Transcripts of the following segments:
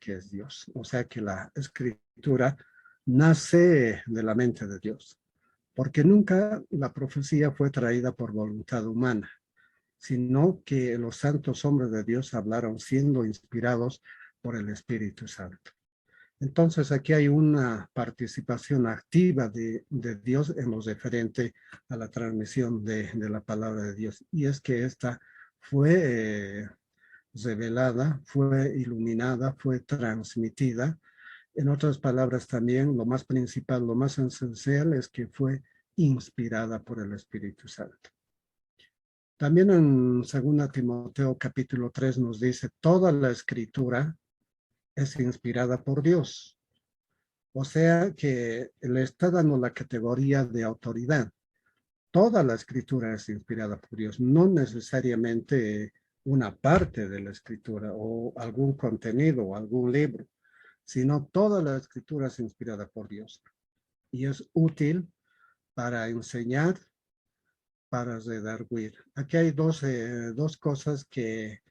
que es Dios. O sea que la escritura nace de la mente de Dios, porque nunca la profecía fue traída por voluntad humana, sino que los santos hombres de Dios hablaron siendo inspirados por el Espíritu Santo. Entonces aquí hay una participación activa de Dios en lo referente a la transmisión de la palabra de Dios. Y es que esta fue revelada, fue iluminada, fue transmitida. En otras palabras también, lo más principal, lo más esencial es que fue inspirada por el Espíritu Santo. También en 2 Timoteo capítulo 3 nos dice, toda la escritura es inspirada por Dios. O sea que le está dando la categoría de autoridad. Toda la escritura es inspirada por Dios, no necesariamente una parte de la escritura o algún contenido o algún libro, sino toda la escritura es inspirada por Dios. Y es útil para enseñar, para redarguir. Aquí hay dos cosas que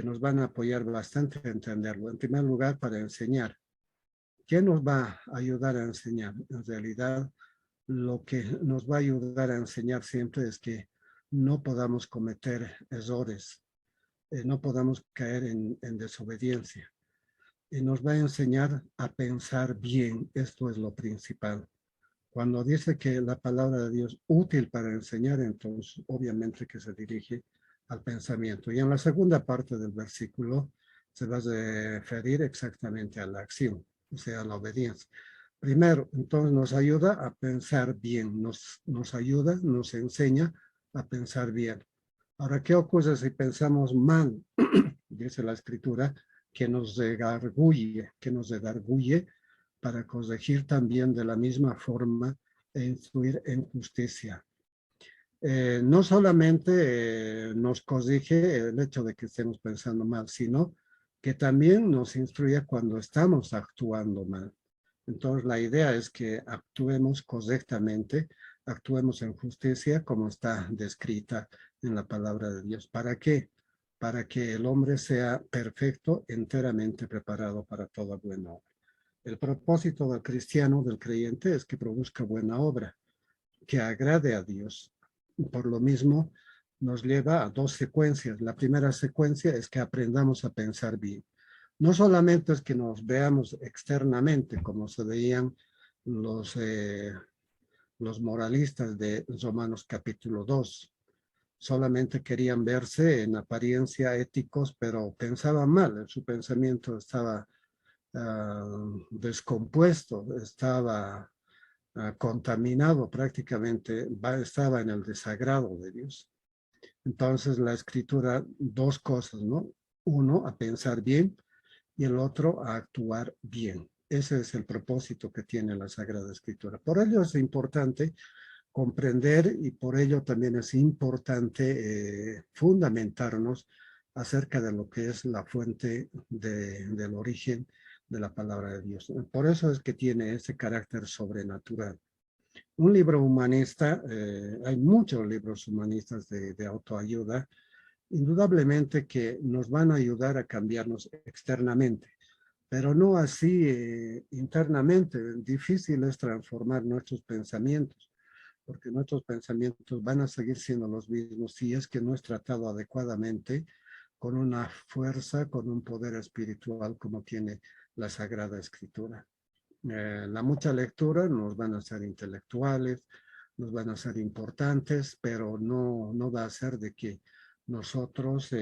nos van a apoyar bastante a entenderlo. En primer lugar, para enseñar. ¿Qué nos va a ayudar a enseñar? En realidad, lo que nos va a ayudar a enseñar siempre es que no podamos cometer errores, no podamos caer en desobediencia. Y nos va a enseñar a pensar bien, esto es lo principal. Cuando dice que la palabra de Dios es útil para enseñar, entonces obviamente que se dirige al pensamiento. Y en la segunda parte del versículo se va a referir exactamente a la acción, o sea, a la obediencia. Primero, entonces nos ayuda a pensar bien, nos ayuda, nos enseña a pensar bien. Ahora, ¿qué ocurre si pensamos mal? Dice la Escritura, que nos redarguye para corregir también de la misma forma e instruir en justicia. No solamente nos corrige el hecho de que estemos pensando mal, sino que también nos instruye cuando estamos actuando mal. Entonces la idea es que actuemos correctamente, actuemos en justicia como está descrita en la palabra de Dios. ¿Para qué? Para que el hombre sea perfecto, enteramente preparado para toda buena obra. El propósito del cristiano, del creyente, es que produzca buena obra, que agrade a Dios. Por lo mismo, nos lleva a dos secuencias. La primera secuencia es que aprendamos a pensar bien. No solamente es que nos veamos externamente, como se veían los, los moralistas de Romanos capítulo 2. Solamente querían verse en apariencia éticos, pero pensaban mal. Su pensamiento estaba descompuesto, estaba contaminado prácticamente, estaba en el desagrado de Dios. Entonces la escritura, dos cosas, ¿no? Uno, a pensar bien, y el otro, a actuar bien. Ese es el propósito que tiene la Sagrada Escritura. Por ello es importante comprender y por ello también es importante fundamentarnos acerca de lo que es la fuente del origen de la palabra de Dios. Por eso es que tiene ese carácter sobrenatural. Un libro humanista, hay muchos libros humanistas de autoayuda, indudablemente que nos van a ayudar a cambiarnos externamente, pero no así internamente. Difícil es transformar nuestros pensamientos, porque nuestros pensamientos van a seguir siendo los mismos si es que no es tratado adecuadamente con una fuerza, con un poder espiritual como tiene la Sagrada Escritura. La mucha lectura nos van a hacer intelectuales, nos van a ser importantes, pero no va a ser de que nosotros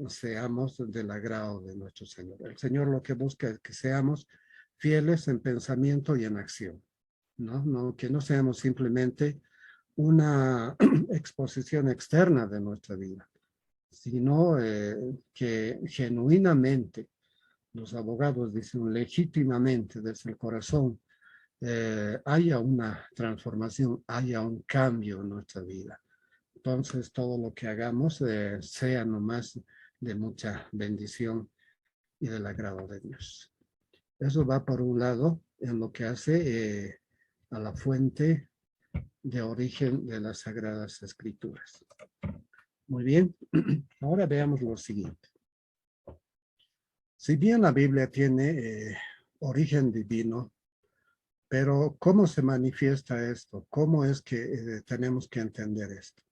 seamos del agrado de nuestro Señor. El Señor lo que busca es que seamos fieles en pensamiento y en acción, ¿no? Que no seamos simplemente una exposición externa de nuestra vida, sino que genuinamente, los abogados dicen legítimamente desde el corazón, haya una transformación, haya un cambio en nuestra vida. Entonces todo lo que hagamos sea nomás de mucha bendición y del agrado de Dios. Eso va por un lado en lo que hace a la fuente de origen de las Sagradas Escrituras. Muy bien, ahora veamos lo siguiente. Si bien la Biblia tiene origen divino, pero ¿cómo se manifiesta esto? ¿Cómo es que tenemos que entender esto?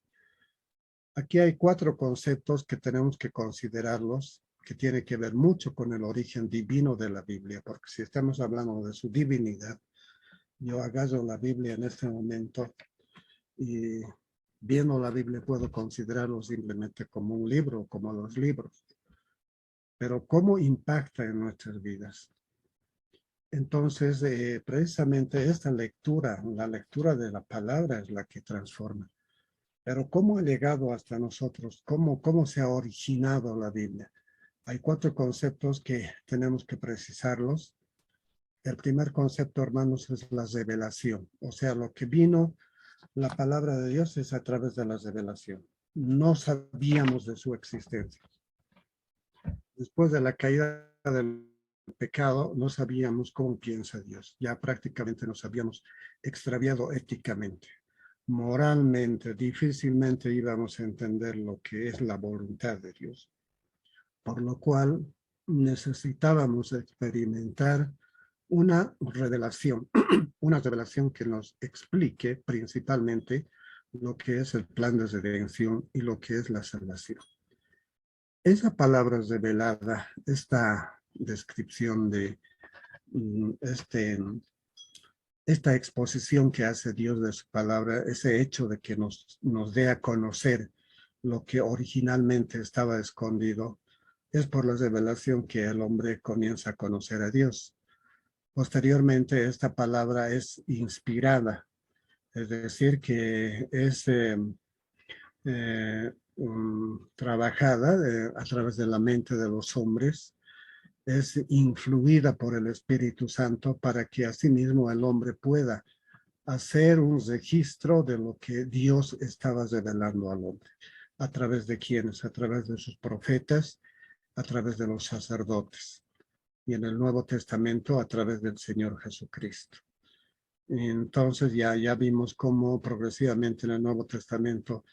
Aquí hay 4 conceptos que tenemos que considerarlos, que tiene que ver mucho con el origen divino de la Biblia, porque si estamos hablando de su divinidad, yo agarro la Biblia en este momento y viendo la Biblia puedo considerarlo simplemente como un libro, como los libros, pero ¿cómo impacta en nuestras vidas? Entonces, precisamente esta lectura, la lectura de la palabra es la que transforma. Pero ¿cómo ha llegado hasta nosotros? ¿Cómo se ha originado la Biblia? Hay 4 conceptos que tenemos que precisarlos. El primer concepto, hermanos, es la revelación. O sea, lo que vino, la palabra de Dios es a través de la revelación. No sabíamos de su existencia. Después de la caída del pecado, no sabíamos cómo piensa Dios. Ya prácticamente nos habíamos extraviado éticamente. Moralmente, difícilmente íbamos a entender lo que es la voluntad de Dios. Por lo cual necesitábamos experimentar una revelación, una revelación que nos explique principalmente lo que es el plan de redención y lo que es la salvación. Esa palabra revelada, esta descripción de esta exposición que hace Dios de su palabra, ese hecho de que nos dé a conocer lo que originalmente estaba escondido, es por la revelación que el hombre comienza a conocer a Dios. Posteriormente, esta palabra es inspirada, es decir, que es trabajada a través de la mente de los hombres, es influida por el Espíritu Santo para que asimismo el hombre pueda hacer un registro de lo que Dios estaba revelando al hombre. ¿A través de quiénes? A través de sus profetas, a través de los sacerdotes. Y en el Nuevo Testamento a través del Señor Jesucristo. Entonces ya vimos cómo progresivamente en el Nuevo Testamento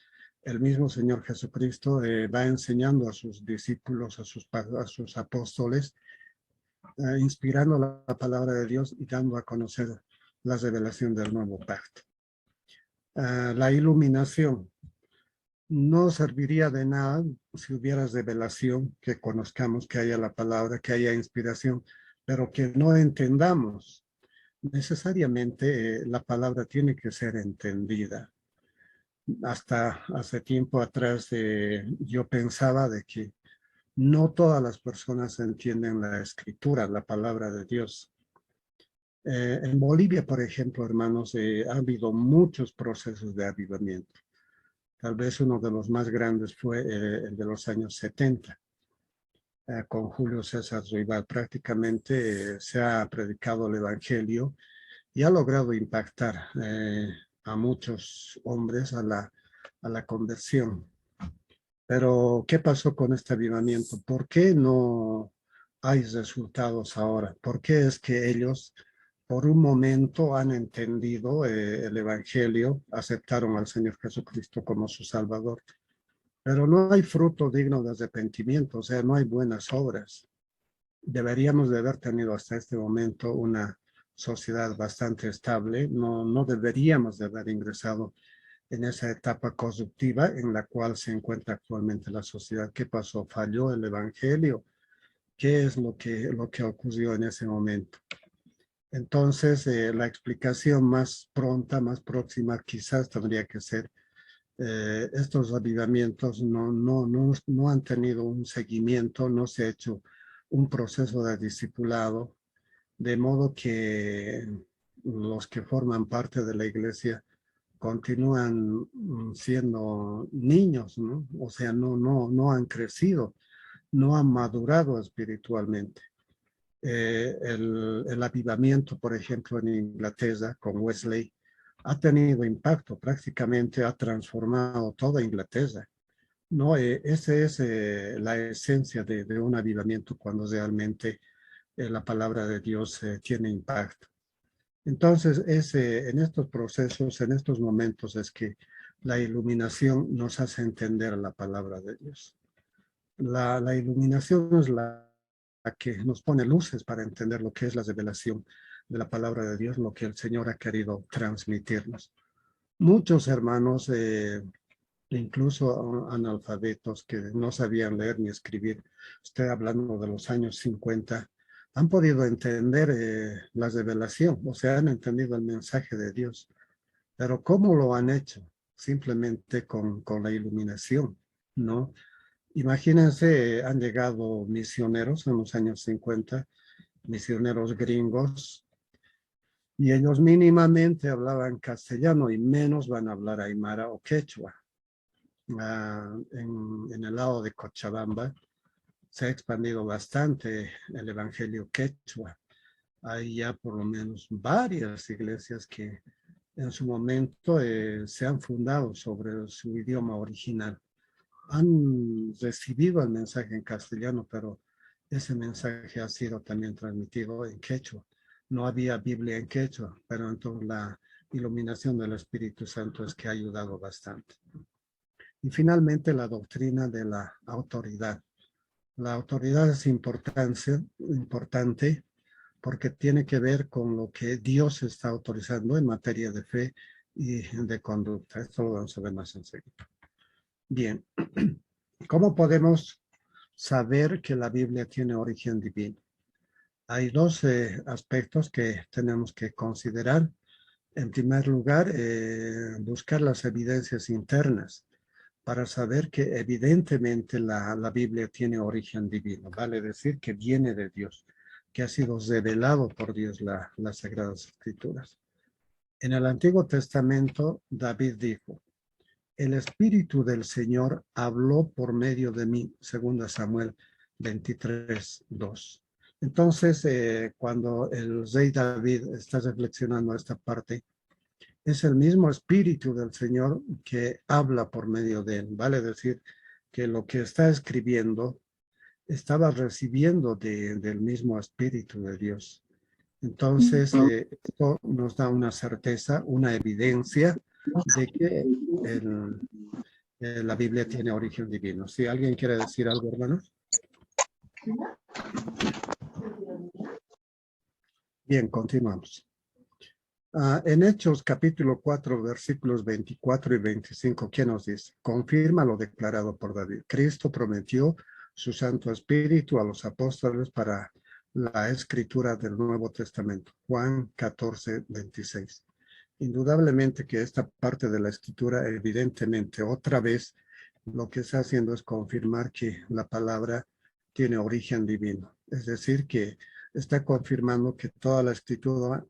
el mismo Señor Jesucristo va enseñando a sus discípulos, a sus apóstoles, inspirando la palabra de Dios y dando a conocer la revelación del nuevo pacto. La iluminación no serviría de nada si hubiera revelación, que conozcamos que haya la palabra, que haya inspiración, pero que no entendamos. Necesariamente la palabra tiene que ser entendida. Hasta hace tiempo atrás yo pensaba de que no todas las personas entienden la escritura, la palabra de Dios. En Bolivia, por ejemplo, hermanos, ha habido muchos procesos de avivamiento. Tal vez uno de los más grandes fue el de los años 70, con Julio César Ruibal. Prácticamente se ha predicado el Evangelio y ha logrado impactar a muchos hombres a la conversión. Pero, ¿qué pasó con este avivamiento? ¿Por qué no hay resultados ahora? ¿Por qué es que ellos, por un momento, han entendido el Evangelio, aceptaron al Señor Jesucristo como su Salvador? Pero no hay fruto digno de arrepentimiento, o sea, no hay buenas obras. Deberíamos de haber tenido hasta este momento una sociedad bastante estable, no deberíamos de haber ingresado en esa etapa corruptiva en la cual se encuentra actualmente la sociedad. ¿Qué pasó? ¿Falló el Evangelio? ¿Qué es lo que ocurrió en ese momento? Entonces, la explicación más pronta, más próxima, quizás tendría que ser estos avivamientos no han tenido un seguimiento, no se ha hecho un proceso de discipulado, de modo que los que forman parte de la iglesia continúan siendo niños, ¿no? O sea, no han crecido, no han madurado espiritualmente. El avivamiento, por ejemplo, en Inglaterra con Wesley, ha tenido impacto, prácticamente ha transformado toda Inglaterra. No, esa es la esencia de un avivamiento cuando realmente la palabra de Dios tiene impacto. Entonces, en estos procesos, en estos momentos es que la iluminación nos hace entender la palabra de Dios. La iluminación es la que nos pone luces para entender lo que es la revelación de la palabra de Dios, lo que el Señor ha querido transmitirnos. Muchos hermanos, incluso analfabetos que no sabían leer ni escribir, estoy hablando de los años 50, han podido entender la revelación, o sea, han entendido el mensaje de Dios. Pero ¿cómo lo han hecho? Simplemente con la iluminación, ¿no? Imagínense, han llegado misioneros en los años 50, misioneros gringos, y ellos mínimamente hablaban castellano y menos van a hablar aymara o quechua. En el lado de Cochabamba se ha expandido bastante el evangelio quechua. Hay ya por lo menos varias iglesias que en su momento se han fundado sobre su idioma original. Han recibido el mensaje en castellano, pero ese mensaje ha sido también transmitido en quechua. No había Biblia en quechua, pero entonces la iluminación del Espíritu Santo es que ha ayudado bastante. Y finalmente la doctrina de la autoridad. La autoridad es importante porque tiene que ver con lo que Dios está autorizando en materia de fe y de conducta. Esto lo vamos a ver más enseguida. Bien, ¿cómo podemos saber que la Biblia tiene origen divino? Hay dos aspectos que tenemos que considerar. En primer lugar, buscar las evidencias internas para saber que evidentemente la Biblia tiene origen divino, vale decir que viene de Dios, que ha sido revelado por Dios las Sagradas Escrituras. En el Antiguo Testamento, David dijo, el Espíritu del Señor habló por medio de mí, 2 Samuel 23:2. Entonces, cuando el rey David está reflexionando esta parte, es el mismo Espíritu del Señor que habla por medio de él. Vale decir que lo que está escribiendo estaba recibiendo del mismo Espíritu de Dios. Entonces, esto nos da una certeza, una evidencia de que la Biblia tiene origen divino. Si alguien quiere decir algo, hermanos. Bien, continuamos. En Hechos capítulo 4, versículos 24 y 25, ¿qué nos dice? Confirma lo declarado por David. Cristo prometió su Santo Espíritu a los apóstoles para la escritura del Nuevo Testamento. Juan 14, 26. Indudablemente que esta parte de la escritura, evidentemente, otra vez, lo que está haciendo es confirmar que la palabra tiene origen divino. Es decir, que está confirmando que toda la escritura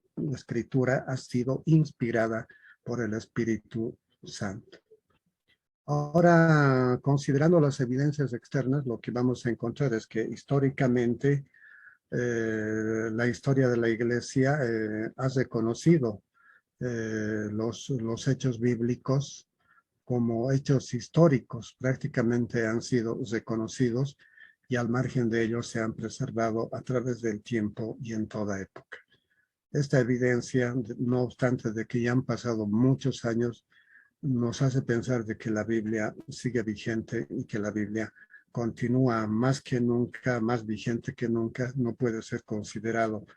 ha sido inspirada por el Espíritu Santo. Ahora, considerando las evidencias externas, lo que vamos a encontrar es que históricamente la historia de la Iglesia ha reconocido los hechos bíblicos como hechos históricos, prácticamente han sido reconocidos y al margen de ellos se han preservado a través del tiempo y en toda época. Esta evidencia, no obstante de que ya han pasado muchos años, nos hace pensar de que la Biblia sigue vigente y que la Biblia continúa más que nunca, más vigente que nunca. No puede ser considerado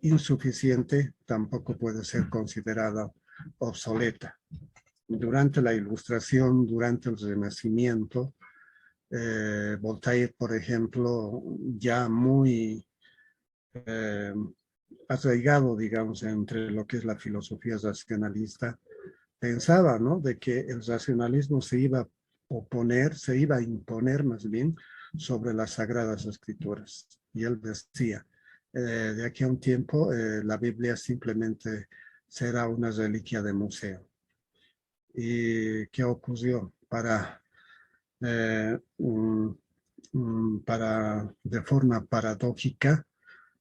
insuficiente, tampoco puede ser considerada obsoleta. Durante la Ilustración, durante el Renacimiento, Voltaire, por ejemplo, ya muy arraigado, digamos, entre lo que es la filosofía racionalista, pensaba, ¿no?, de que el racionalismo se iba a oponer, se iba a imponer más bien sobre las Sagradas Escrituras. Y él decía, de aquí a un tiempo, la Biblia simplemente será una reliquia de museo. ¿Y qué ocurrió? De forma paradójica,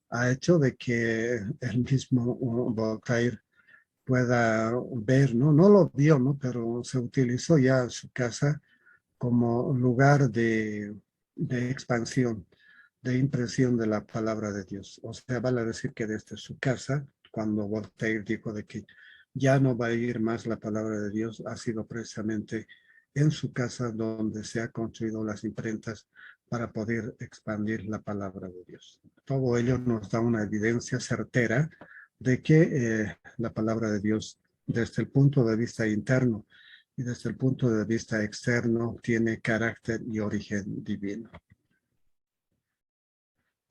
ha hecho de que el mismo Voltaire pueda ver, ¿no? No lo vio, ¿no? Pero se utilizó ya su casa como lugar de expansión, de impresión de la palabra de Dios. O sea, vale decir que desde su casa, cuando Voltaire dijo de que ya no va a ir más la palabra de Dios, ha sido precisamente en su casa donde se han construido las imprentas para poder expandir la palabra de Dios. Todo ello nos da una evidencia certera de que la palabra de Dios, desde el punto de vista interno y desde el punto de vista externo, tiene carácter y origen divino.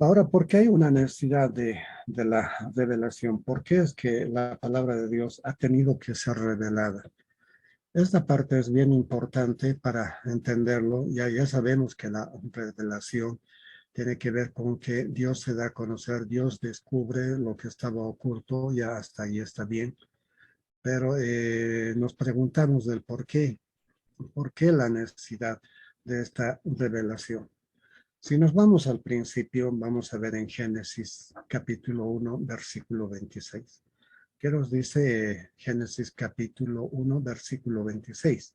Ahora, ¿por qué hay una necesidad de la revelación? ¿Por qué es que la palabra de Dios ha tenido que ser revelada? Esta parte es bien importante para entenderlo. Ya sabemos que la revelación tiene que ver con que Dios se da a conocer, Dios descubre lo que estaba oculto, ya hasta ahí está bien. Pero nos preguntamos del por qué la necesidad de esta revelación. Si nos vamos al principio, vamos a ver en Génesis capítulo 1, versículo 26. ¿Qué nos dice Génesis capítulo 1, versículo 26?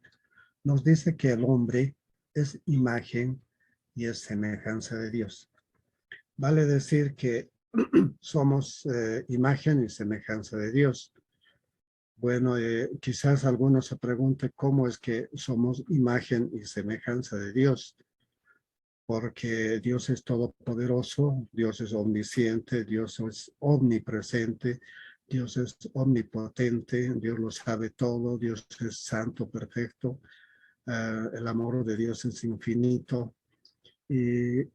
Nos dice que el hombre es imagen y es semejanza de Dios. Vale decir que somos imagen y semejanza de Dios. Bueno, quizás algunos se pregunte cómo es que somos imagen y semejanza de Dios, porque Dios es todopoderoso, Dios es omnisciente, Dios es omnipresente, Dios es omnipotente, Dios lo sabe todo, Dios es santo, perfecto, el amor de Dios es infinito. ¿Y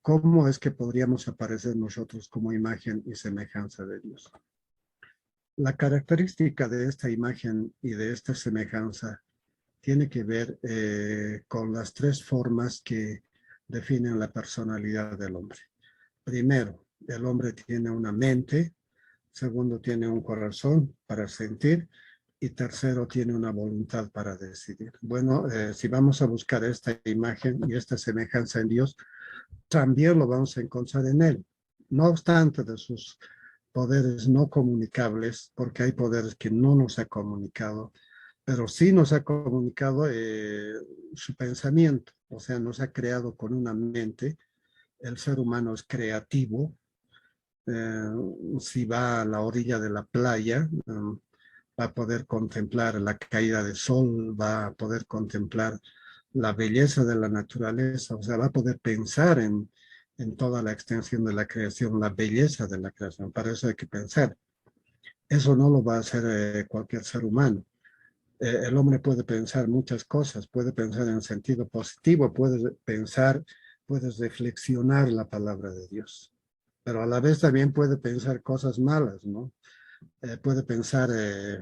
cómo es que podríamos aparecer nosotros como imagen y semejanza de Dios? La característica de esta imagen y de esta semejanza tiene que ver con las tres formas que definen la personalidad del hombre. Primero, el hombre tiene una mente. Segundo, tiene un corazón para sentir. Y tercero, tiene una voluntad para decidir. Bueno, si vamos a buscar esta imagen y esta semejanza en Dios, también lo vamos a encontrar en Él. No obstante de sus poderes no comunicables, porque hay poderes que no nos ha comunicado, pero sí nos ha comunicado su pensamiento, o sea, nos ha creado con una mente. El ser humano es creativo. Eh, si va a la orilla de la playa, va a poder contemplar la caída del sol, va a poder contemplar la belleza de la naturaleza, o sea, va a poder pensar en toda la extensión de la creación, la belleza de la creación. Para eso hay que pensar. Eso no lo va a hacer cualquier ser humano. El hombre puede pensar muchas cosas, puede pensar en sentido positivo, puede pensar, puede reflexionar la palabra de Dios, pero a la vez también puede pensar cosas malas, ¿no? Puede pensar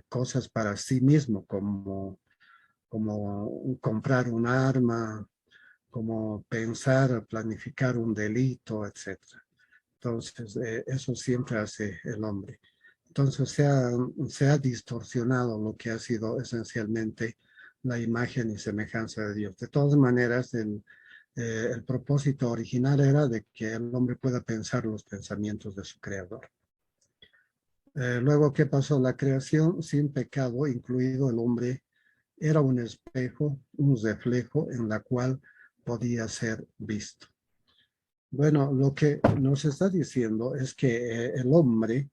cosas para sí mismo, como comprar un arma, como pensar, planificar un delito, etcétera. Entonces, eso siempre hace el hombre. Entonces, se ha distorsionado lo que ha sido esencialmente la imagen y semejanza de Dios. De todas maneras, el propósito original era de que el hombre pueda pensar los pensamientos de su creador. Luego, ¿qué pasó? La creación sin pecado, incluido el hombre, era un espejo, un reflejo en la cual podía ser visto. Bueno, lo que nos está diciendo es que el hombre,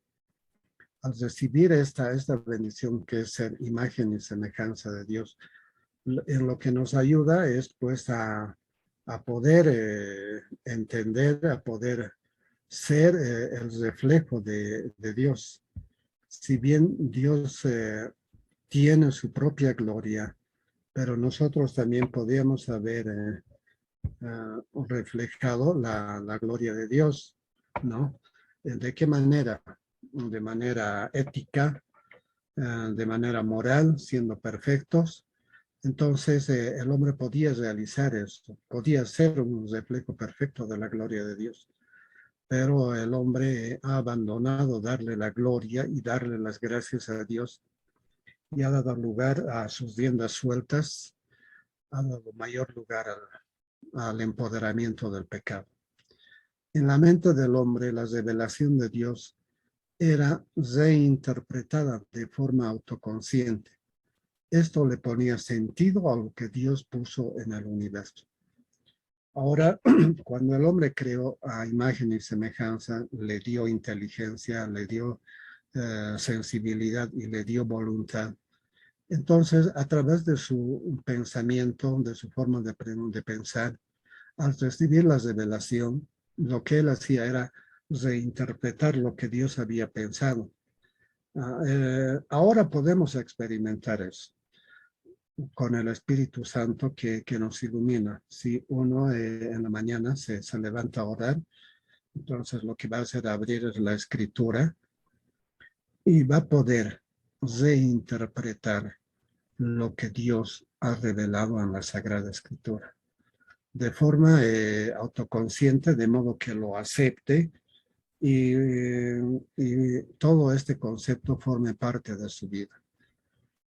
al recibir esta bendición que es ser imagen y semejanza de Dios, en lo que nos ayuda es pues a poder entender, a poder ser el reflejo de Dios. Si bien Dios tiene su propia gloria, pero nosotros también podíamos haber reflejado la gloria de Dios, ¿no? ¿De qué manera? De manera ética, de manera moral, siendo perfectos. Entonces el hombre podía realizar esto, podía ser un reflejo perfecto de la gloria de Dios. Pero el hombre ha abandonado darle la gloria y darle las gracias a Dios y ha dado lugar a sus riendas sueltas, ha dado mayor lugar al empoderamiento del pecado. En la mente del hombre, la revelación de Dios era reinterpretada de forma autoconsciente. Esto le ponía sentido a lo que Dios puso en el universo. Ahora, cuando el hombre creó a imagen y semejanza, le dio inteligencia, le dio sensibilidad y le dio voluntad. Entonces, a través de su pensamiento, de su forma de pensar, al recibir la revelación, lo que él hacía era reinterpretar lo que Dios había pensado. Ahora podemos experimentar eso con el Espíritu Santo que nos ilumina. Si uno en la mañana se levanta a orar, entonces lo que va a hacer abrir es la escritura y va a poder reinterpretar lo que Dios ha revelado en la Sagrada Escritura de forma autoconsciente, de modo que lo acepte y todo este concepto forme parte de su vida.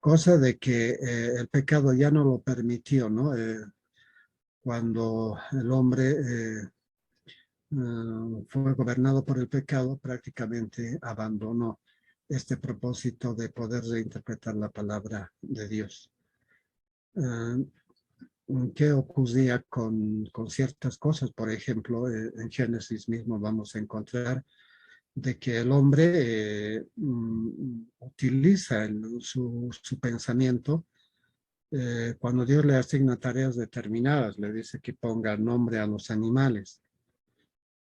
Cosa de que el pecado ya no lo permitió, ¿no? Cuando el hombre fue gobernado por el pecado, prácticamente abandonó este propósito de poder reinterpretar la palabra de Dios. ¿Qué ocurría con ciertas cosas? Por ejemplo, en Génesis mismo vamos a encontrar de que el hombre utiliza su pensamiento cuando Dios le asigna tareas determinadas, le dice que ponga nombre a los animales.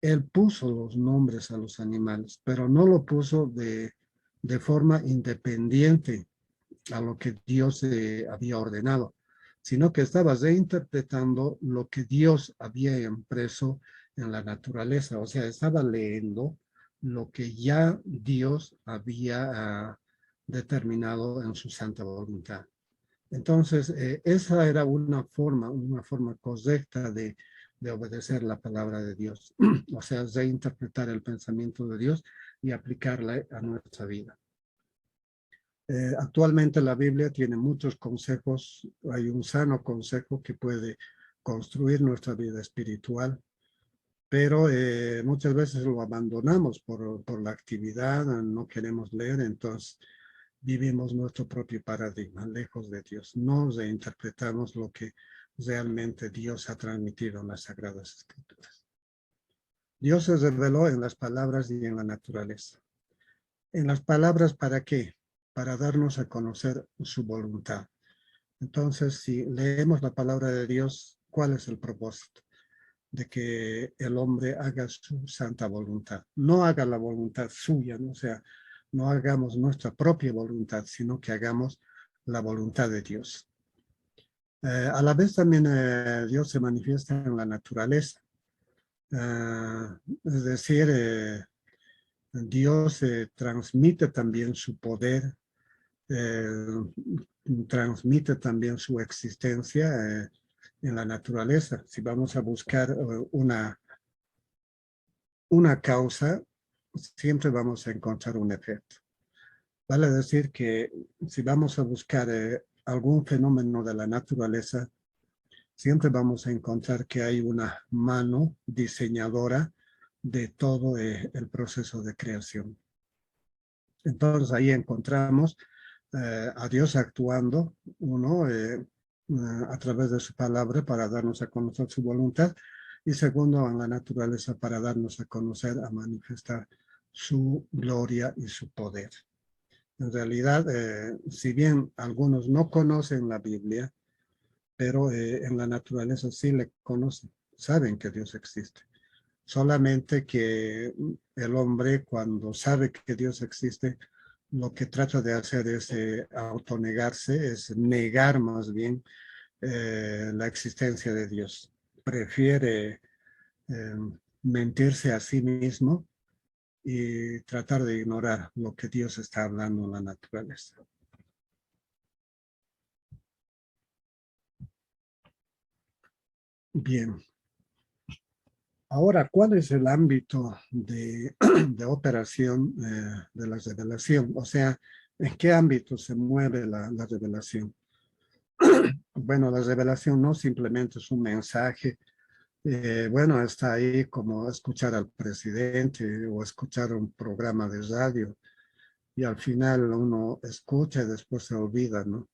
Él puso los nombres a los animales, pero no lo puso de forma independiente a lo que Dios había ordenado, sino que estaba reinterpretando lo que Dios había impreso en la naturaleza, o sea, estaba leyendo lo que ya Dios había determinado en su santa voluntad. Entonces, esa era una forma correcta de obedecer la palabra de Dios, o sea, reinterpretar el pensamiento de Dios y aplicarla a nuestra vida. Actualmente la Biblia tiene muchos consejos, hay un sano consejo que puede construir nuestra vida espiritual, pero muchas veces lo abandonamos por la actividad, no queremos leer, entonces vivimos nuestro propio paradigma, lejos de Dios. No reinterpretamos lo que realmente Dios ha transmitido en las Sagradas Escrituras. Dios se reveló en las palabras y en la naturaleza. En las palabras, ¿para qué? Para darnos a conocer su voluntad. Entonces, si leemos la palabra de Dios, ¿cuál es el propósito? De que el hombre haga su santa voluntad. No haga la voluntad suya, ¿no? O sea, no hagamos nuestra propia voluntad, sino que hagamos la voluntad de Dios. A la vez también Dios se manifiesta en la naturaleza. Es decir, Dios transmite también su poder, transmite también su existencia en la naturaleza. Si vamos a buscar una causa, siempre vamos a encontrar un efecto. Vale decir que si vamos a buscar algún fenómeno de la naturaleza, siempre vamos a encontrar que hay una mano diseñadora de todo el proceso de creación. Entonces ahí encontramos a Dios actuando, uno, a través de su palabra para darnos a conocer su voluntad, y segundo, en la naturaleza para darnos a conocer, a manifestar su gloria y su poder. En realidad, si bien algunos no conocen la Biblia, pero en la naturaleza sí le conocen, saben que Dios existe. Solamente que el hombre, cuando sabe que Dios existe, lo que trata de hacer es autonegarse, es negar más bien la existencia de Dios. Prefiere eh, mentirse a sí mismo y tratar de ignorar lo que Dios está hablando en la naturaleza. Bien. Ahora, ¿cuál es el ámbito de operación de la revelación? O sea, ¿en qué ámbito se mueve la revelación? Bueno, la revelación no simplemente es un mensaje. Bueno, está ahí como escuchar al presidente o escuchar un programa de radio y al final uno escucha y después se olvida, ¿no?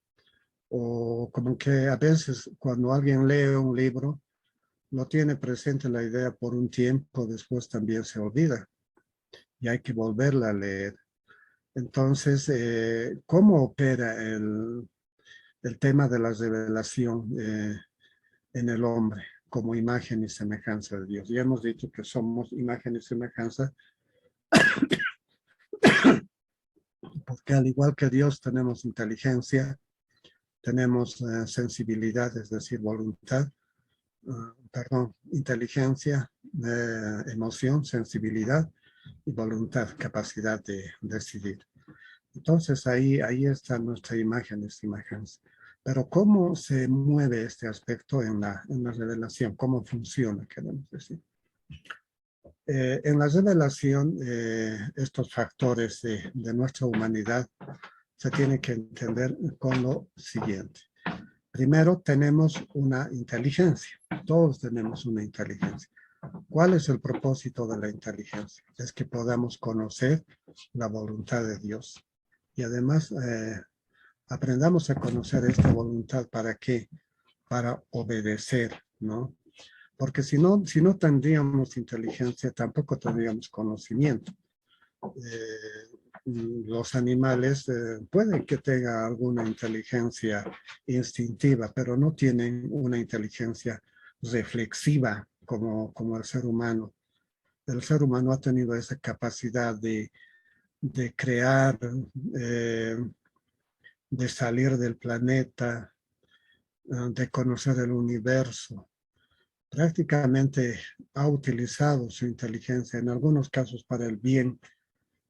O como que a veces cuando alguien lee un libro, lo tiene presente la idea por un tiempo, después también se olvida y hay que volverla a leer. Entonces, ¿cómo opera el tema de la revelación en el hombre? como imagen y semejanza de Dios. Ya hemos dicho que somos imagen y semejanza porque al igual que Dios tenemos inteligencia, tenemos sensibilidad, es decir, voluntad, inteligencia, emoción, sensibilidad y voluntad, capacidad de decidir. Entonces ahí está nuestra imagen, esta imagen. Pero ¿cómo se mueve este aspecto en la revelación? ¿Cómo funciona, queremos decir? En la revelación, estos factores de nuestra humanidad se tienen que entender con lo siguiente. Primero, tenemos una inteligencia. Todos tenemos una inteligencia. ¿Cuál es el propósito de la inteligencia? Es que podamos conocer la voluntad de Dios. Y además, aprendamos a conocer esta voluntad. ¿Para qué? Para obedecer, ¿no? Porque si no tendríamos inteligencia, tampoco tendríamos conocimiento. Los animales pueden que tengan alguna inteligencia instintiva, pero no tienen una inteligencia reflexiva como el ser humano. El ser humano ha tenido esa capacidad de crear, de salir del planeta, de conocer el universo. Prácticamente ha utilizado su inteligencia, en algunos casos para el bien,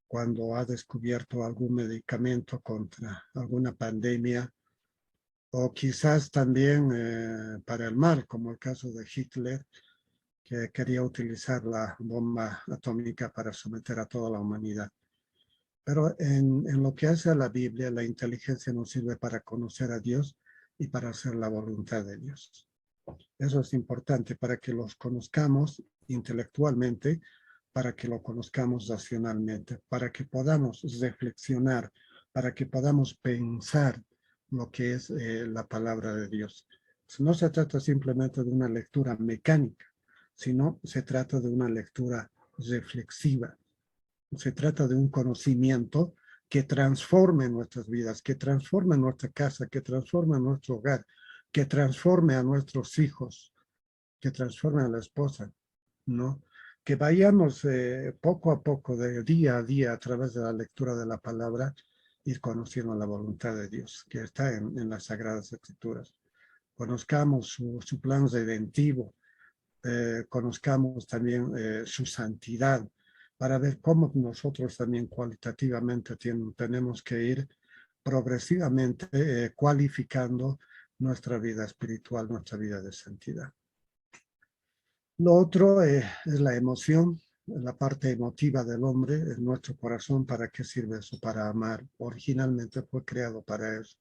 cuando ha descubierto algún medicamento contra alguna pandemia, o quizás también para el mal, como el caso de Hitler, que quería utilizar la bomba atómica para someter a toda la humanidad. Pero en lo que hace a la Biblia, la inteligencia nos sirve para conocer a Dios y para hacer la voluntad de Dios. Eso es importante para que los conozcamos intelectualmente, para que lo conozcamos racionalmente, para que podamos reflexionar, para que podamos pensar lo que es la palabra de Dios. No se trata simplemente de una lectura mecánica, sino se trata de una lectura reflexiva. Se trata de un conocimiento que transforme nuestras vidas, que transforme nuestra casa, que transforme nuestro hogar, que transforme a nuestros hijos, que transforme a la esposa, ¿no? Que vayamos poco a poco, de día a día, a través de la lectura de la palabra, ir conociendo la voluntad de Dios, que está en las Sagradas Escrituras. Conozcamos su plan redentivo, conozcamos también su santidad, para ver cómo nosotros también cualitativamente tenemos que ir progresivamente cualificando nuestra vida espiritual, nuestra vida de santidad. Lo otro es la emoción, la parte emotiva del hombre, en nuestro corazón. ¿Para qué sirve eso? Para amar. Originalmente fue creado para eso.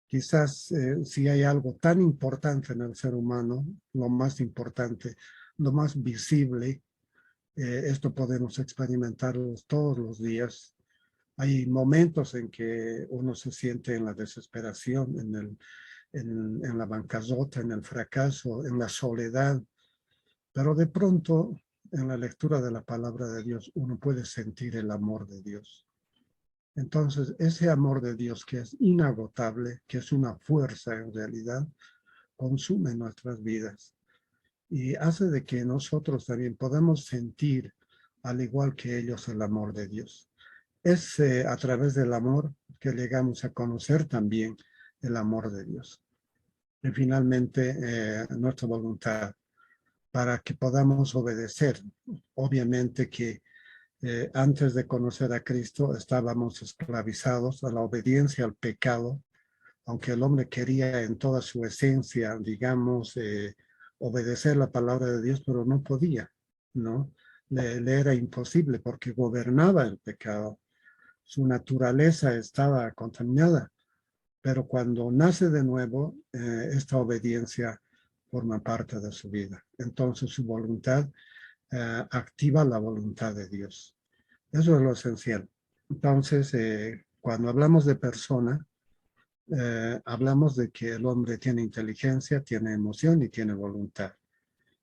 Quizás si hay algo tan importante en el ser humano, lo más importante, lo más visible, esto podemos experimentarlo todos los días. Hay momentos en que uno se siente en la desesperación, en la bancarrota, en el fracaso, en la soledad, pero de pronto en la lectura de la palabra de Dios uno puede sentir el amor de Dios. Entonces ese amor de Dios que es inagotable, que es una fuerza en realidad, consume nuestras vidas y hace de que nosotros también podamos sentir, al igual que ellos, el amor de Dios. Es a través del amor que llegamos a conocer también el amor de Dios. Y finalmente, nuestra voluntad para que podamos obedecer. Obviamente que antes de conocer a Cristo estábamos esclavizados a la obediencia al pecado, aunque el hombre quería en toda su esencia, digamos, obedecer la palabra de Dios, pero no podía, ¿no? Le era imposible porque gobernaba el pecado. Su naturaleza estaba contaminada, pero cuando nace de nuevo, esta obediencia forma parte de su vida. Entonces su voluntad activa la voluntad de Dios. Eso es lo esencial. Entonces, cuando hablamos de persona, hablamos de que el hombre tiene inteligencia, tiene emoción y tiene voluntad.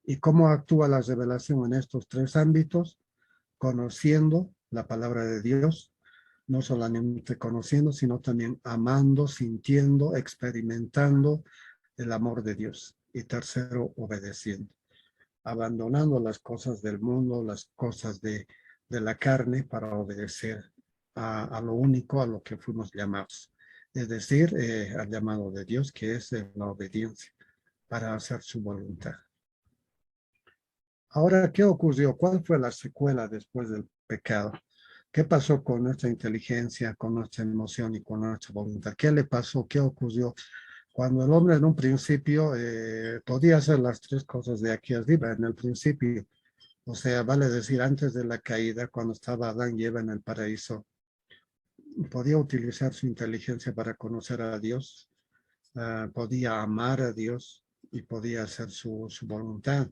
¿Y cómo actúa la revelación en estos tres ámbitos? Conociendo la palabra de Dios, no solamente conociendo, sino también amando, sintiendo, experimentando el amor de Dios. Y tercero, obedeciendo, abandonando las cosas del mundo, las cosas de la carne para obedecer a lo único a lo que fuimos llamados. Es decir, al llamado de Dios, que es la obediencia para hacer su voluntad. Ahora, ¿qué ocurrió? ¿Cuál fue la secuela después del pecado? ¿Qué pasó con nuestra inteligencia, con nuestra emoción y con nuestra voluntad? ¿Qué le pasó? ¿Qué ocurrió? Cuando el hombre en un principio podía hacer las tres cosas de aquí arriba, en el principio, o sea, vale decir, antes de la caída, cuando estaba Adán y Eva en el paraíso, podía utilizar su inteligencia para conocer a Dios, podía amar a Dios y podía hacer su voluntad.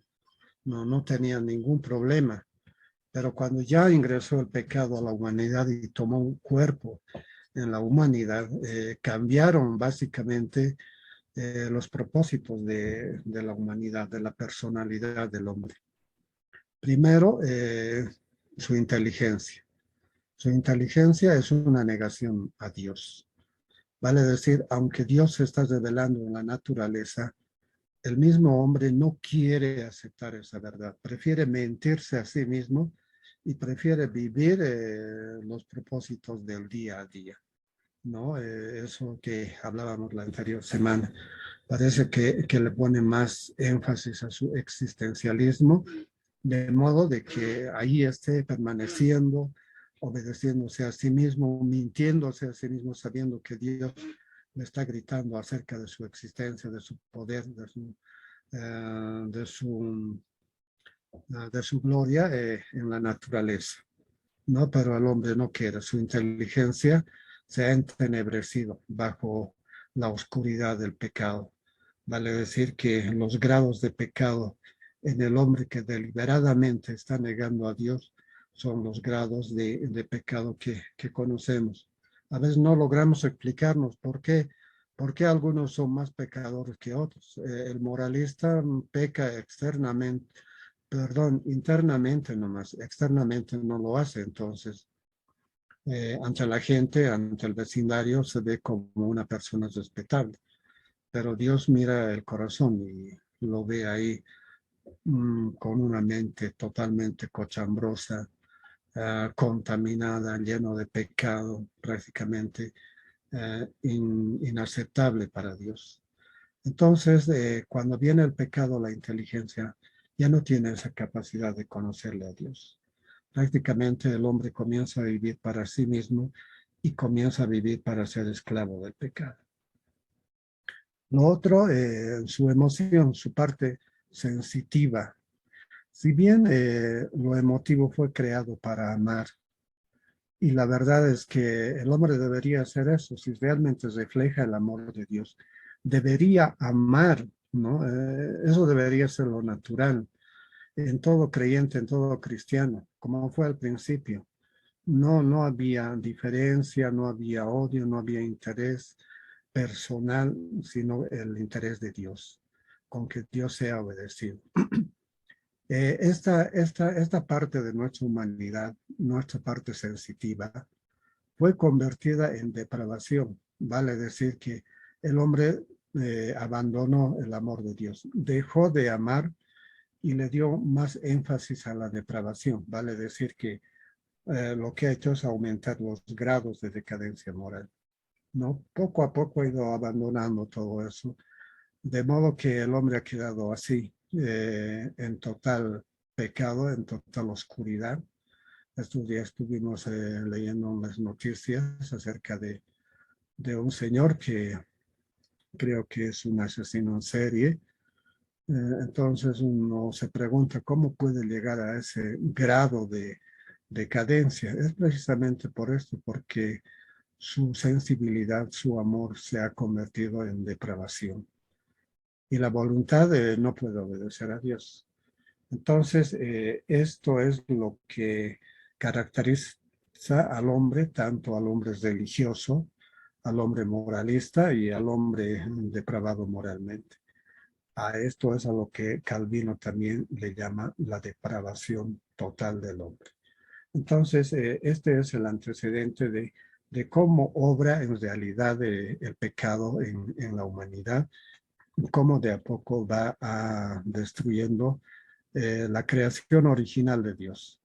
No tenía ningún problema. Pero cuando ya ingresó el pecado a la humanidad y tomó un cuerpo en la humanidad, cambiaron básicamente los propósitos de la humanidad, de la personalidad del hombre. Primero, su inteligencia. Su inteligencia es una negación a Dios. Vale decir, aunque Dios se está revelando en la naturaleza, el mismo hombre no quiere aceptar esa verdad. Prefiere mentirse a sí mismo y prefiere vivir los propósitos del día a día, ¿no? Eso que hablábamos la anterior semana. Parece que le pone más énfasis a su existencialismo, de modo de que ahí esté permaneciendo, obedeciéndose a sí mismo, mintiéndose a sí mismo, sabiendo que Dios le está gritando acerca de su existencia, de su poder, de su gloria en la naturaleza. ¿No? Pero el hombre no quiere, su inteligencia se ha entenebrecido bajo la oscuridad del pecado. Vale decir que los grados de pecado en el hombre que deliberadamente está negando a Dios son los grados de pecado que conocemos. A veces no logramos explicarnos por qué algunos son más pecadores que otros. El moralista peca externamente, perdón, internamente nomás, externamente no lo hace. Entonces, ante la gente, ante el vecindario, se ve como una persona respetable. Pero Dios mira el corazón y lo ve ahí con una mente totalmente cochambrosa, contaminada, lleno de pecado, prácticamente inaceptable para Dios. Entonces, cuando viene el pecado, la inteligencia ya no tiene esa capacidad de conocerle a Dios. Prácticamente el hombre comienza a vivir para sí mismo y comienza a vivir para ser esclavo del pecado. Lo otro, su emoción, su parte sensitiva. Si bien lo emotivo fue creado para amar, y la verdad es que el hombre debería hacer eso, si realmente refleja el amor de Dios, debería amar, ¿no? Eso debería ser lo natural en todo creyente, en todo cristiano, como fue al principio. No había diferencia, no había odio, no había interés personal, sino el interés de Dios, con que Dios sea obedecido. Esta parte de nuestra humanidad, nuestra parte sensitiva, fue convertida en depravación. Vale decir que el hombre abandonó el amor de Dios, dejó de amar y le dio más énfasis a la depravación. Vale decir que lo que ha hecho es aumentar los grados de decadencia moral, ¿no? Poco a poco ha ido abandonando todo eso, de modo que el hombre ha quedado así, en total pecado, en total oscuridad. Estos días estuvimos leyendo unas noticias acerca de un señor que creo que es un asesino en serie. Entonces uno se pregunta cómo puede llegar a ese grado de decadencia. Es precisamente por esto, porque su sensibilidad, su amor se ha convertido en depravación. Y la voluntad no puede obedecer a Dios. Entonces, esto es lo que caracteriza al hombre, tanto al hombre religioso, al hombre moralista y al hombre depravado moralmente. A esto es a lo que Calvino también le llama la depravación total del hombre. Entonces, este es el antecedente de cómo obra en realidad el pecado en la humanidad cómo de a poco va destruyendo la creación original de Dios.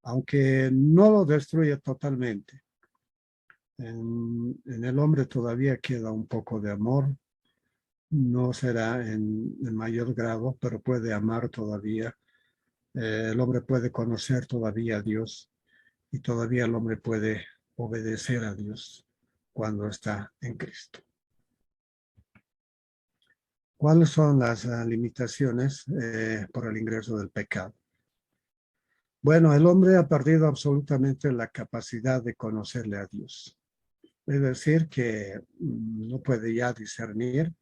Aunque no lo destruye totalmente. En el hombre todavía queda un poco de amor, no será en mayor grado, pero puede amar todavía. El hombre puede conocer todavía a Dios y todavía el hombre puede obedecer a Dios cuando está en Cristo. ¿Cuáles son las limitaciones por el ingreso del pecado? Bueno, el hombre ha perdido absolutamente la capacidad de conocerle a Dios. Es decir, que no puede ya discernir,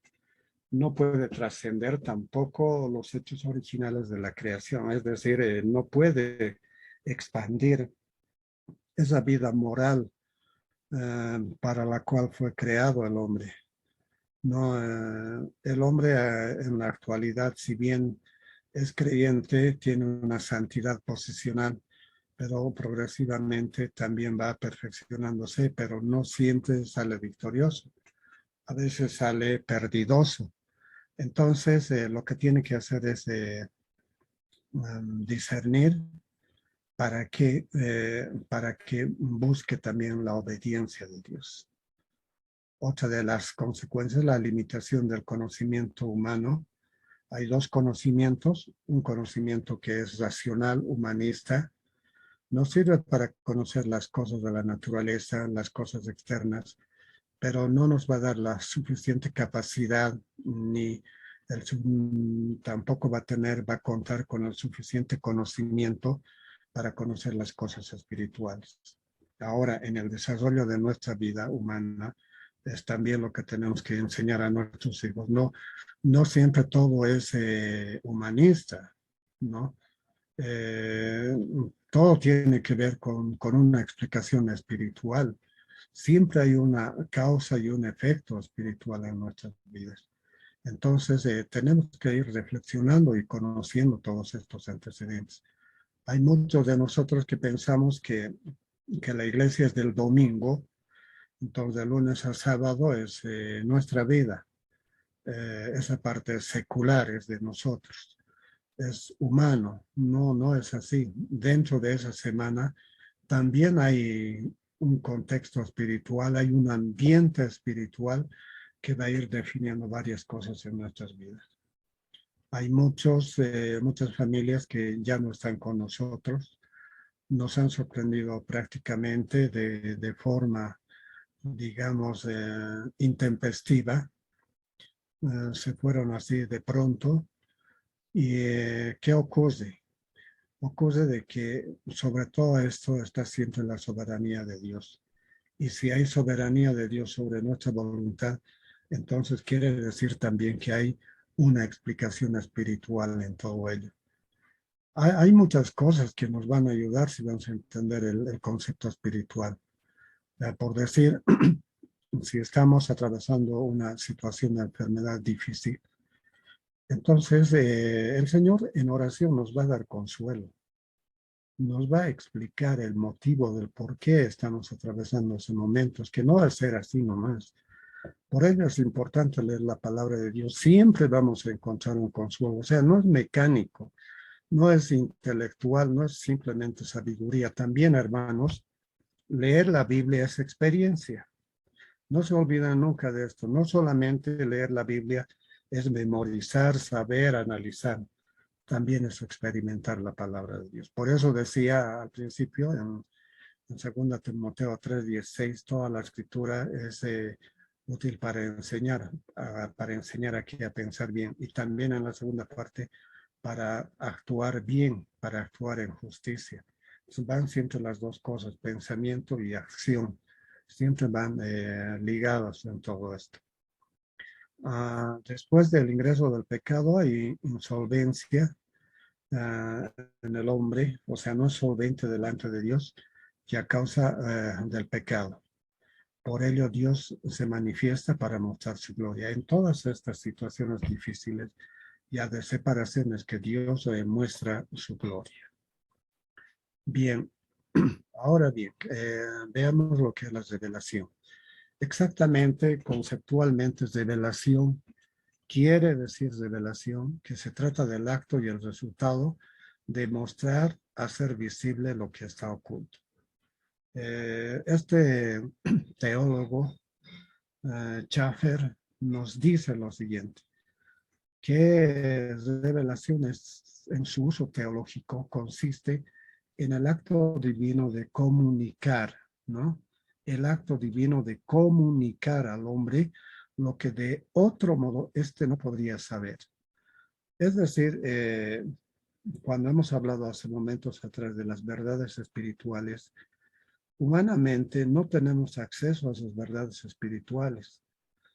no puede trascender tampoco los hechos originales de la creación. Es decir, no puede expandir esa vida moral para la cual fue creado el hombre. No, el hombre en la actualidad, si bien es creyente, tiene una santidad posicional, pero progresivamente también va perfeccionándose, pero no siempre sale victorioso. A veces sale perdidoso. Entonces, lo que tiene que hacer es discernir para que busque también la obediencia de Dios. Otra de las consecuencias, la limitación del conocimiento humano. Hay dos conocimientos, un conocimiento que es racional, humanista, nos sirve para conocer las cosas de la naturaleza, las cosas externas, pero no nos va a dar la suficiente capacidad ni tampoco va a contar con el suficiente conocimiento para conocer las cosas espirituales. Ahora, en el desarrollo de nuestra vida humana, es también lo que tenemos que enseñar a nuestros hijos. No siempre todo es humanista, ¿no? Eh, Todo tiene que ver con una explicación espiritual. Siempre hay una causa y un efecto espiritual en nuestras vidas. Entonces, tenemos que ir reflexionando y conociendo todos estos antecedentes. Hay muchos de nosotros que pensamos que la iglesia es del domingo, entonces de lunes a sábado es nuestra vida. Esa parte secular es de nosotros, es humano, no es así. Dentro de esa semana también hay un contexto espiritual, hay un ambiente espiritual que va a ir definiendo varias cosas en nuestras vidas. Hay muchas familias que ya no están con nosotros, nos han sorprendido prácticamente de forma, digamos, intempestiva. Se fueron así de pronto. ¿Y qué ocurre? Ocurre de que sobre todo esto está siempre la soberanía de Dios. Y si hay soberanía de Dios sobre nuestra voluntad, entonces quiere decir también que hay una explicación espiritual en todo ello. Hay muchas cosas que nos van a ayudar si vamos a entender el concepto espiritual. Por decir, si estamos atravesando una situación de enfermedad difícil, entonces el Señor en oración nos va a dar consuelo, nos va a explicar el motivo del por qué estamos atravesando esos momentos, que no va a ser así nomás. Por ello es importante leer la palabra de Dios. Siempre vamos a encontrar un consuelo. O sea, no es mecánico, no es intelectual, no es simplemente sabiduría. También, hermanos, leer la Biblia es experiencia. No se olviden nunca de esto. No solamente leer la Biblia es memorizar, saber, analizar. También es experimentar la palabra de Dios. Por eso decía al principio, en 2 Timoteo 3:16, toda la escritura es útil para enseñar aquí a pensar bien. Y también en la segunda parte, para actuar bien, para actuar en justicia. Entonces van siempre las dos cosas, pensamiento y acción. Siempre van ligados en todo esto. Después del ingreso del pecado hay insolvencia en el hombre, o sea, no es solvente delante de Dios, que a causa del pecado. Por ello Dios se manifiesta para mostrar su gloria. En todas estas situaciones difíciles y de separaciones que Dios muestra su gloria. Bien, ahora bien, veamos lo que es la revelación. Exactamente, conceptualmente, es revelación. quiere decir revelación, que se trata del acto y el resultado de mostrar, hacer visible lo que está oculto. Este teólogo, Schaffer, nos dice lo siguiente, que revelaciones en su uso teológico consiste en el acto divino de comunicar, ¿no? El acto divino de comunicar al hombre lo que de otro modo éste no podría saber. Es decir, cuando hemos hablado hace momentos atrás de las verdades espirituales, humanamente no tenemos acceso a esas verdades espirituales.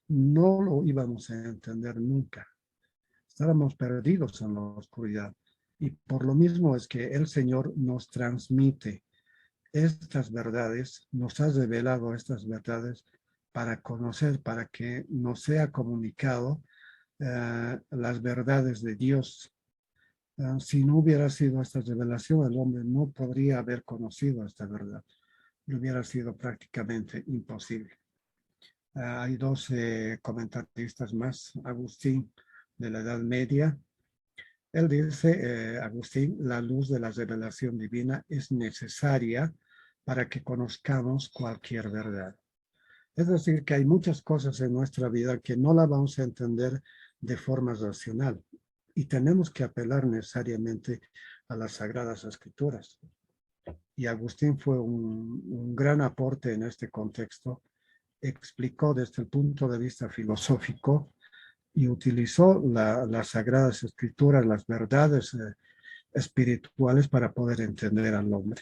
No lo íbamos a entender nunca. Estábamos perdidos en la oscuridad. Y por lo mismo es que el Señor nos transmite estas verdades, nos ha revelado estas verdades para conocer, para que nos sea comunicado las verdades de Dios. Si no hubiera sido esta revelación, el hombre no podría haber conocido esta verdad. Le hubiera sido prácticamente imposible. Hay dos comentaristas más, Agustín de la Edad Media. Él dice, Agustín, la luz de la revelación divina es necesaria para que conozcamos cualquier verdad. Es decir, que hay muchas cosas en nuestra vida que no la vamos a entender de forma racional y tenemos que apelar necesariamente a las Sagradas Escrituras. Y Agustín fue un gran aporte en este contexto. Explicó desde el punto de vista filosófico y utilizó las Sagradas Escrituras, las verdades espirituales para poder entender al hombre.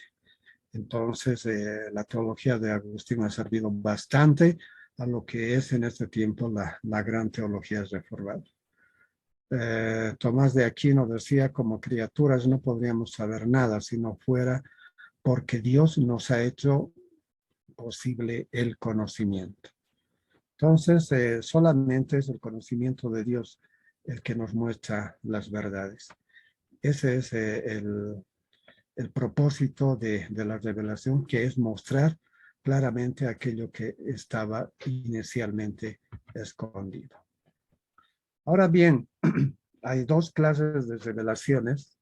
Entonces, la teología de Agustín ha servido bastante a lo que es en este tiempo la gran teología reformada. Tomás de Aquino decía, como criaturas no podríamos saber nada si no fuera porque Dios nos ha hecho posible el conocimiento. Entonces, solamente es el conocimiento de Dios el que nos muestra las verdades. Ese es el propósito de la revelación, que es mostrar claramente aquello que estaba inicialmente escondido. Ahora bien, hay dos clases de revelaciones.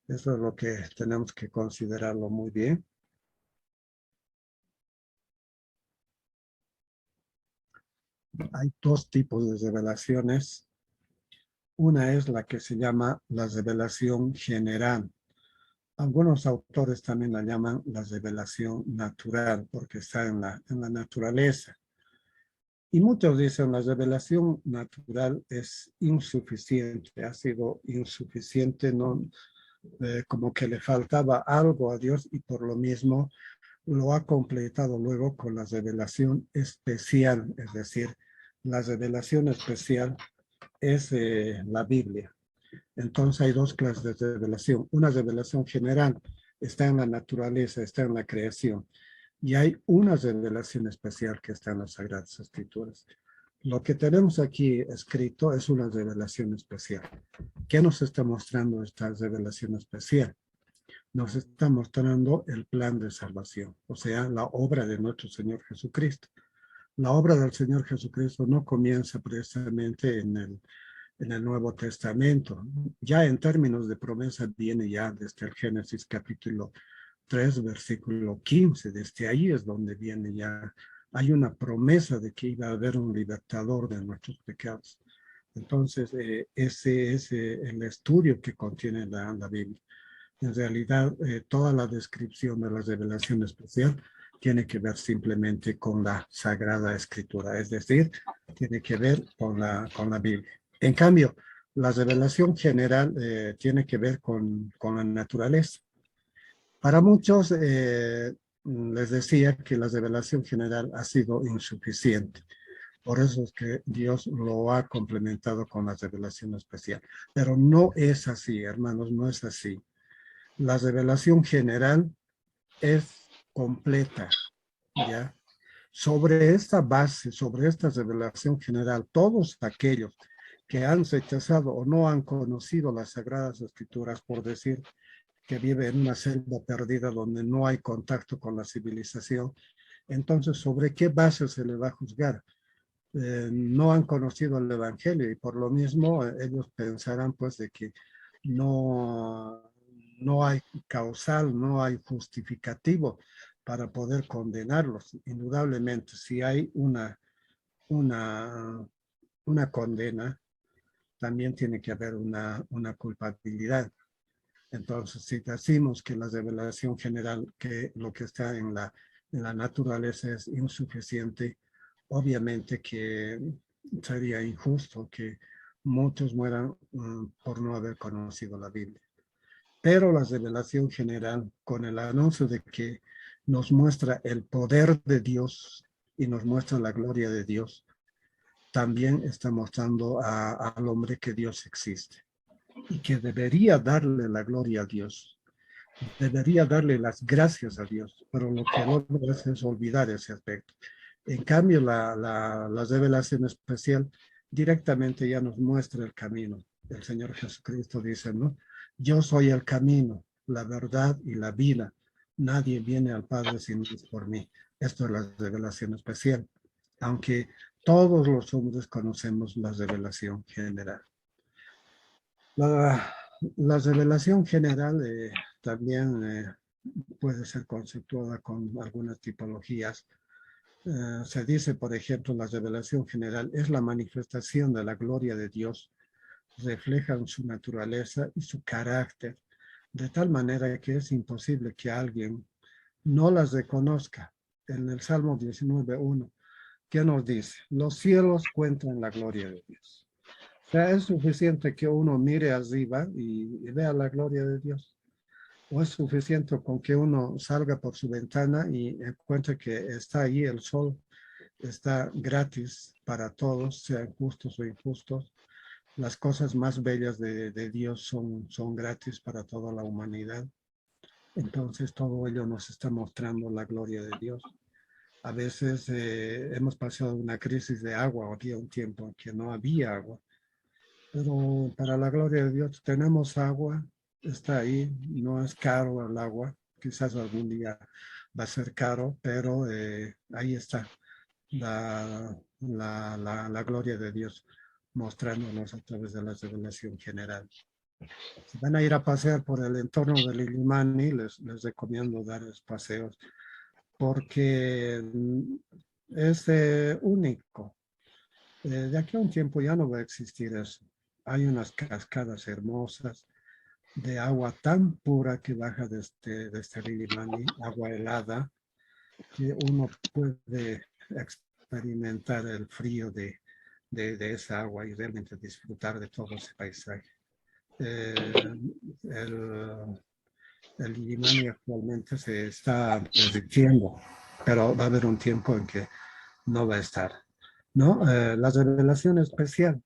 Eso es lo que tenemos que considerarlo muy bien. Hay dos tipos de revelaciones. Una es la que se llama la revelación general. Algunos autores también la llaman la revelación natural, porque está en la naturaleza. Y muchos dicen la revelación natural es insuficiente, ha sido insuficiente, no, como que le faltaba algo a Dios y por lo mismo lo ha completado luego con la revelación especial, es decir, la revelación especial es la Biblia. Entonces hay dos clases de revelación. Una revelación general está en la naturaleza, está en la creación. Y hay una revelación especial que está en las Sagradas Escrituras. Lo que tenemos aquí escrito es una revelación especial. ¿Qué nos está mostrando esta revelación especial? Nos está mostrando el plan de salvación, o sea, la obra de nuestro Señor Jesucristo. La obra del Señor Jesucristo no comienza precisamente en el Nuevo Testamento. Ya en términos de promesa viene ya desde el Génesis capítulo 3, versículo 15. Desde ahí es donde viene ya. Hay una promesa de que iba a haber un libertador de nuestros pecados. Entonces, ese es el estudio que contiene la Biblia. En realidad, toda la descripción de la revelación especial tiene que ver simplemente con la Sagrada Escritura, es decir, tiene que ver con la Biblia. En cambio, la revelación general tiene que ver con la naturaleza. Para muchos, les decía que la revelación general ha sido insuficiente. Por eso es que Dios lo ha complementado con la revelación especial. Pero no es así, hermanos, no es así. La revelación general es completa, ¿ya? Sobre esta base, sobre esta revelación general, todos aquellos que han rechazado o no han conocido las Sagradas Escrituras, por decir que vive en una selva perdida donde no hay contacto con la civilización, entonces, ¿sobre qué base se le va a juzgar? no han conocido el Evangelio y por lo mismo ellos pensarán pues de que no, no hay causal, no hay justificativo para poder condenarlos. Indudablemente, si hay una, una condena, también tiene que haber una culpabilidad. Entonces, si decimos que la revelación general, que lo que está en la naturaleza es insuficiente, obviamente que sería injusto que muchos mueran por no haber conocido la Biblia. Pero la revelación general, con el anuncio de que nos muestra el poder de Dios y nos muestra la gloria de Dios, también está mostrando al hombre que Dios existe y que debería darle la gloria a Dios, debería darle las gracias a Dios, pero lo que el hombre hace es olvidar ese aspecto. En cambio, la revelación especial directamente ya nos muestra el camino. El Señor Jesucristo dice, ¿no? Yo soy el camino, la verdad y la vida. Nadie viene al Padre sin es por mí. Esto es la revelación especial, aunque todos los hombres conocemos la revelación general. La, la revelación general también puede ser conceptuada con algunas tipologías. Se dice, por ejemplo, la revelación general es la manifestación de la gloria de Dios, reflejan su naturaleza y su carácter, de tal manera que es imposible que alguien no las reconozca. En el Salmo 19:1, ¿qué nos dice? Los cielos cuentan la gloria de Dios. O sea, es suficiente que uno mire arriba y vea la gloria de Dios. O es suficiente con que uno salga por su ventana y encuentre que está ahí el sol, está gratis para todos, sean justos o injustos. Las cosas más bellas de Dios son gratis para toda la humanidad. Entonces todo ello nos está mostrando la gloria de Dios. A veces hemos pasado una crisis de agua, había un tiempo en que no había agua, pero para la gloria de Dios tenemos agua, está ahí, no es caro el agua, quizás algún día va a ser caro, pero ahí está la gloria de Dios mostrándonos a través de la revelación general. Si van a ir a pasear por el entorno del Illimani, les recomiendo dar paseos porque es único. De aquí a un tiempo ya no va a existir eso. Hay unas cascadas hermosas de agua tan pura que baja de este Illimani, agua helada, que uno puede experimentar el frío de esa agua y realmente disfrutar de todo ese paisaje. El Illimani actualmente se está reduciendo, pero va a haber un tiempo en que no va a estar, ¿no? La revelación especial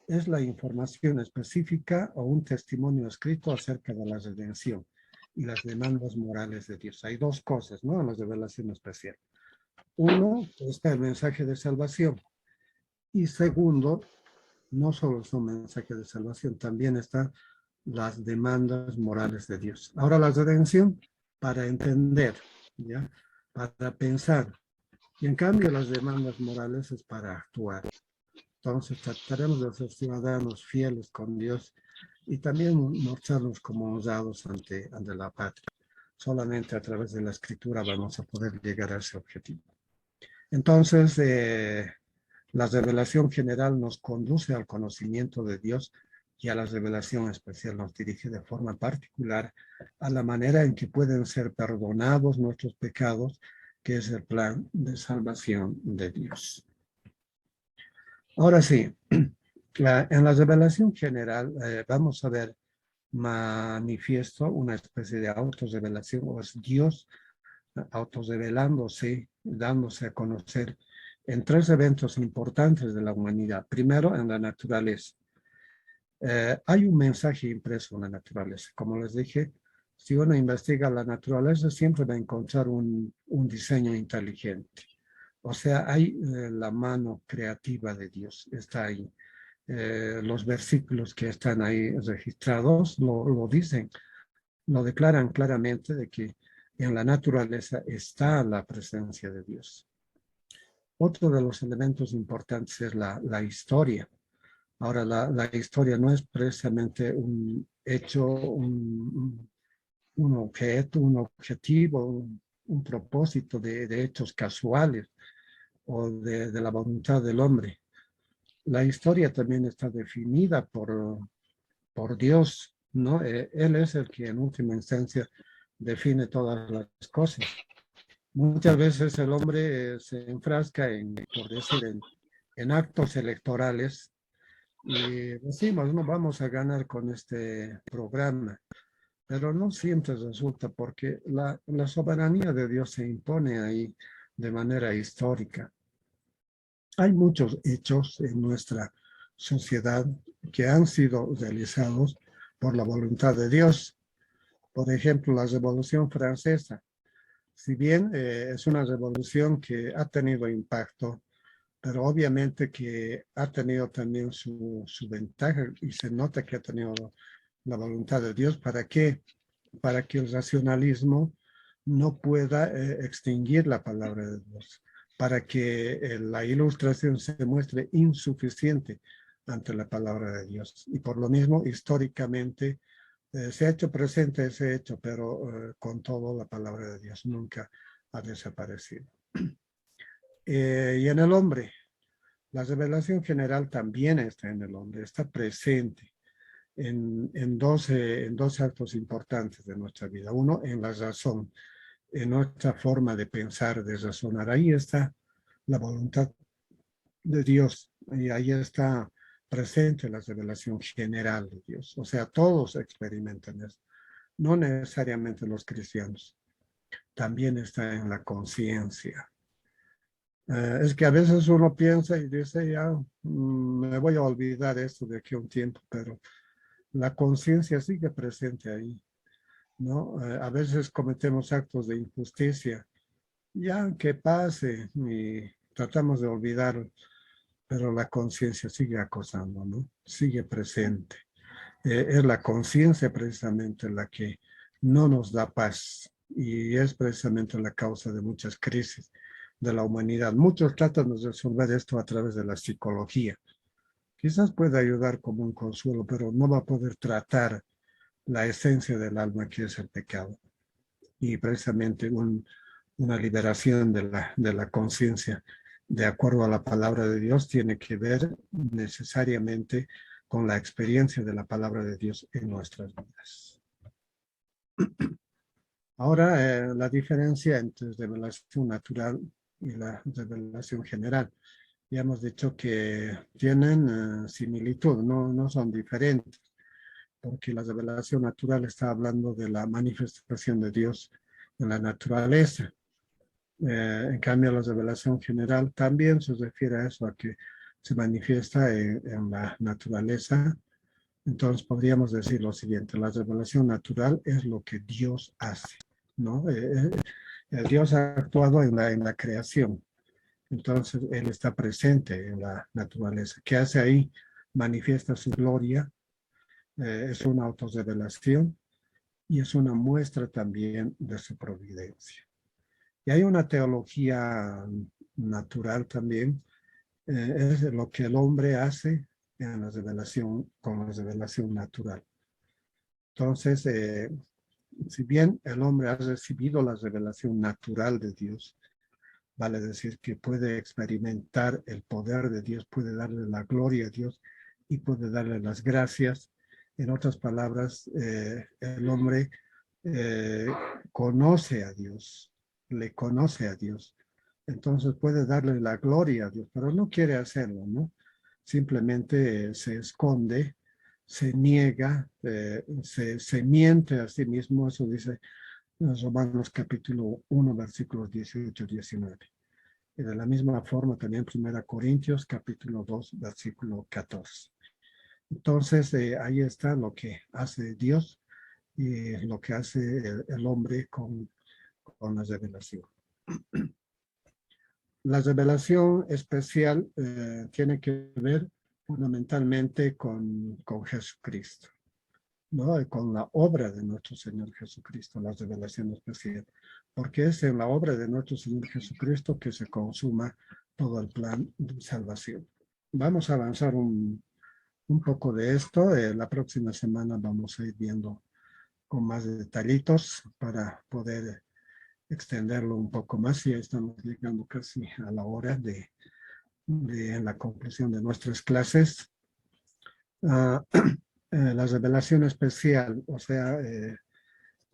es la información específica o un testimonio escrito acerca de la redención y las demandas morales de Dios. Hay dos cosas, ¿no? En la revelación especial. Uno, está el mensaje de salvación. Y segundo, no solo son mensajes de salvación, también están las demandas morales de Dios. Ahora la redención para entender, ¿ya? Para pensar. Y en cambio las demandas morales es para actuar. Entonces trataremos de ser ciudadanos fieles con Dios y también mostrarnos como honrados ante la patria. Solamente a través de la escritura vamos a poder llegar a ese objetivo. Entonces, la revelación general nos conduce al conocimiento de Dios y a la revelación especial nos dirige de forma particular a la manera en que pueden ser perdonados nuestros pecados, que es el plan de salvación de Dios. Ahora sí, en la revelación general vamos a ver manifiesto una especie de autorrevelación, o es Dios autorrevelándose, dándose a conocer en tres eventos importantes de la humanidad. Primero, en la naturaleza. Hay un mensaje impreso en la naturaleza. Como les dije, si uno investiga la naturaleza, siempre va a encontrar un diseño inteligente. O sea, hay la mano creativa de Dios, está ahí. Los versículos que están ahí registrados lo dicen, lo declaran claramente de que en la naturaleza está la presencia de Dios. Otro de los elementos importantes es la historia. Ahora, la historia no es precisamente un hecho, un objeto, un objetivo, un propósito de hechos casuales o de la voluntad del hombre. La historia también está definida por Dios, ¿no? Él es el que en última instancia define todas las cosas. Muchas veces el hombre se enfrasca por decir, en actos electorales y decimos, no vamos a ganar con este programa, pero no siempre resulta porque la soberanía de Dios se impone ahí de manera histórica. Hay muchos hechos en nuestra sociedad que han sido realizados por la voluntad de Dios. Por ejemplo, la Revolución Francesa. Si bien es una revolución que ha tenido impacto, pero obviamente que ha tenido también su ventaja y se nota que ha tenido la voluntad de Dios. ¿Para qué? Para que el racionalismo no pueda extinguir la palabra de Dios, para que la ilustración se muestre insuficiente ante la palabra de Dios. Y por lo mismo, históricamente, se ha hecho presente ese hecho, pero con todo la palabra de Dios nunca ha desaparecido. Y en el hombre, la revelación general también está en el hombre, está presente en dos actos importantes de nuestra vida. Uno, en la razón, en nuestra forma de pensar, de razonar. Ahí está la voluntad de Dios y ahí está presente la revelación general de Dios. O sea, todos experimentan eso, no necesariamente los cristianos. También está en la conciencia. Es que a veces uno piensa y dice, ya me voy a olvidar esto de aquí a un tiempo, pero la conciencia sigue presente ahí, ¿no? A veces cometemos actos de injusticia, ya que pase y tratamos de olvidarlo, pero la conciencia sigue acosando, ¿no? Sigue presente. Es la conciencia precisamente la que no nos da paz y es precisamente la causa de muchas crisis de la humanidad. Muchos tratan de resolver esto a través de la psicología. Quizás pueda ayudar como un consuelo, pero no va a poder tratar la esencia del alma, que es el pecado. Y precisamente una liberación de la conciencia, de acuerdo a la palabra de Dios, tiene que ver necesariamente con la experiencia de la palabra de Dios en nuestras vidas. Ahora, la diferencia entre revelación natural y la revelación general. Ya hemos dicho que tienen similitud, no son diferentes, porque la revelación natural está hablando de la manifestación de Dios en la naturaleza. En cambio, la revelación general también se refiere a eso, a que se manifiesta en la naturaleza. Entonces podríamos decir lo siguiente: la revelación natural es lo que Dios hace, ¿no? Dios ha actuado en la creación, entonces Él está presente en la naturaleza. ¿Qué hace ahí? Manifiesta su gloria, es una autorrevelación y es una muestra también de su providencia. Y hay una teología natural también, es lo que el hombre hace en la revelación, con la revelación natural. Entonces, si bien el hombre ha recibido la revelación natural de Dios, vale decir que puede experimentar el poder de Dios, puede darle la gloria a Dios y puede darle las gracias. En otras palabras, el hombre eh, conoce a Dios, le conoce a Dios. Entonces puede darle la gloria a Dios, pero no quiere hacerlo, ¿no? Simplemente se esconde, se niega, se miente a sí mismo. Eso dice Romanos capítulo 1, versículos 18-19. Y de la misma forma también 1 Corintios capítulo 2, versículo 14. Entonces, ahí está lo que hace Dios y lo que hace el hombre con la revelación. La revelación especial tiene que ver fundamentalmente con Jesucristo, ¿no? Con la obra de nuestro Señor Jesucristo, la revelación especial, porque es en la obra de nuestro Señor Jesucristo que se consuma todo el plan de salvación. Vamos a avanzar un poco de esto. La próxima semana vamos a ir viendo con más detallitos para poder extenderlo un poco más. Ya estamos llegando casi a la hora de la conclusión de nuestras clases. La revelación especial, o sea,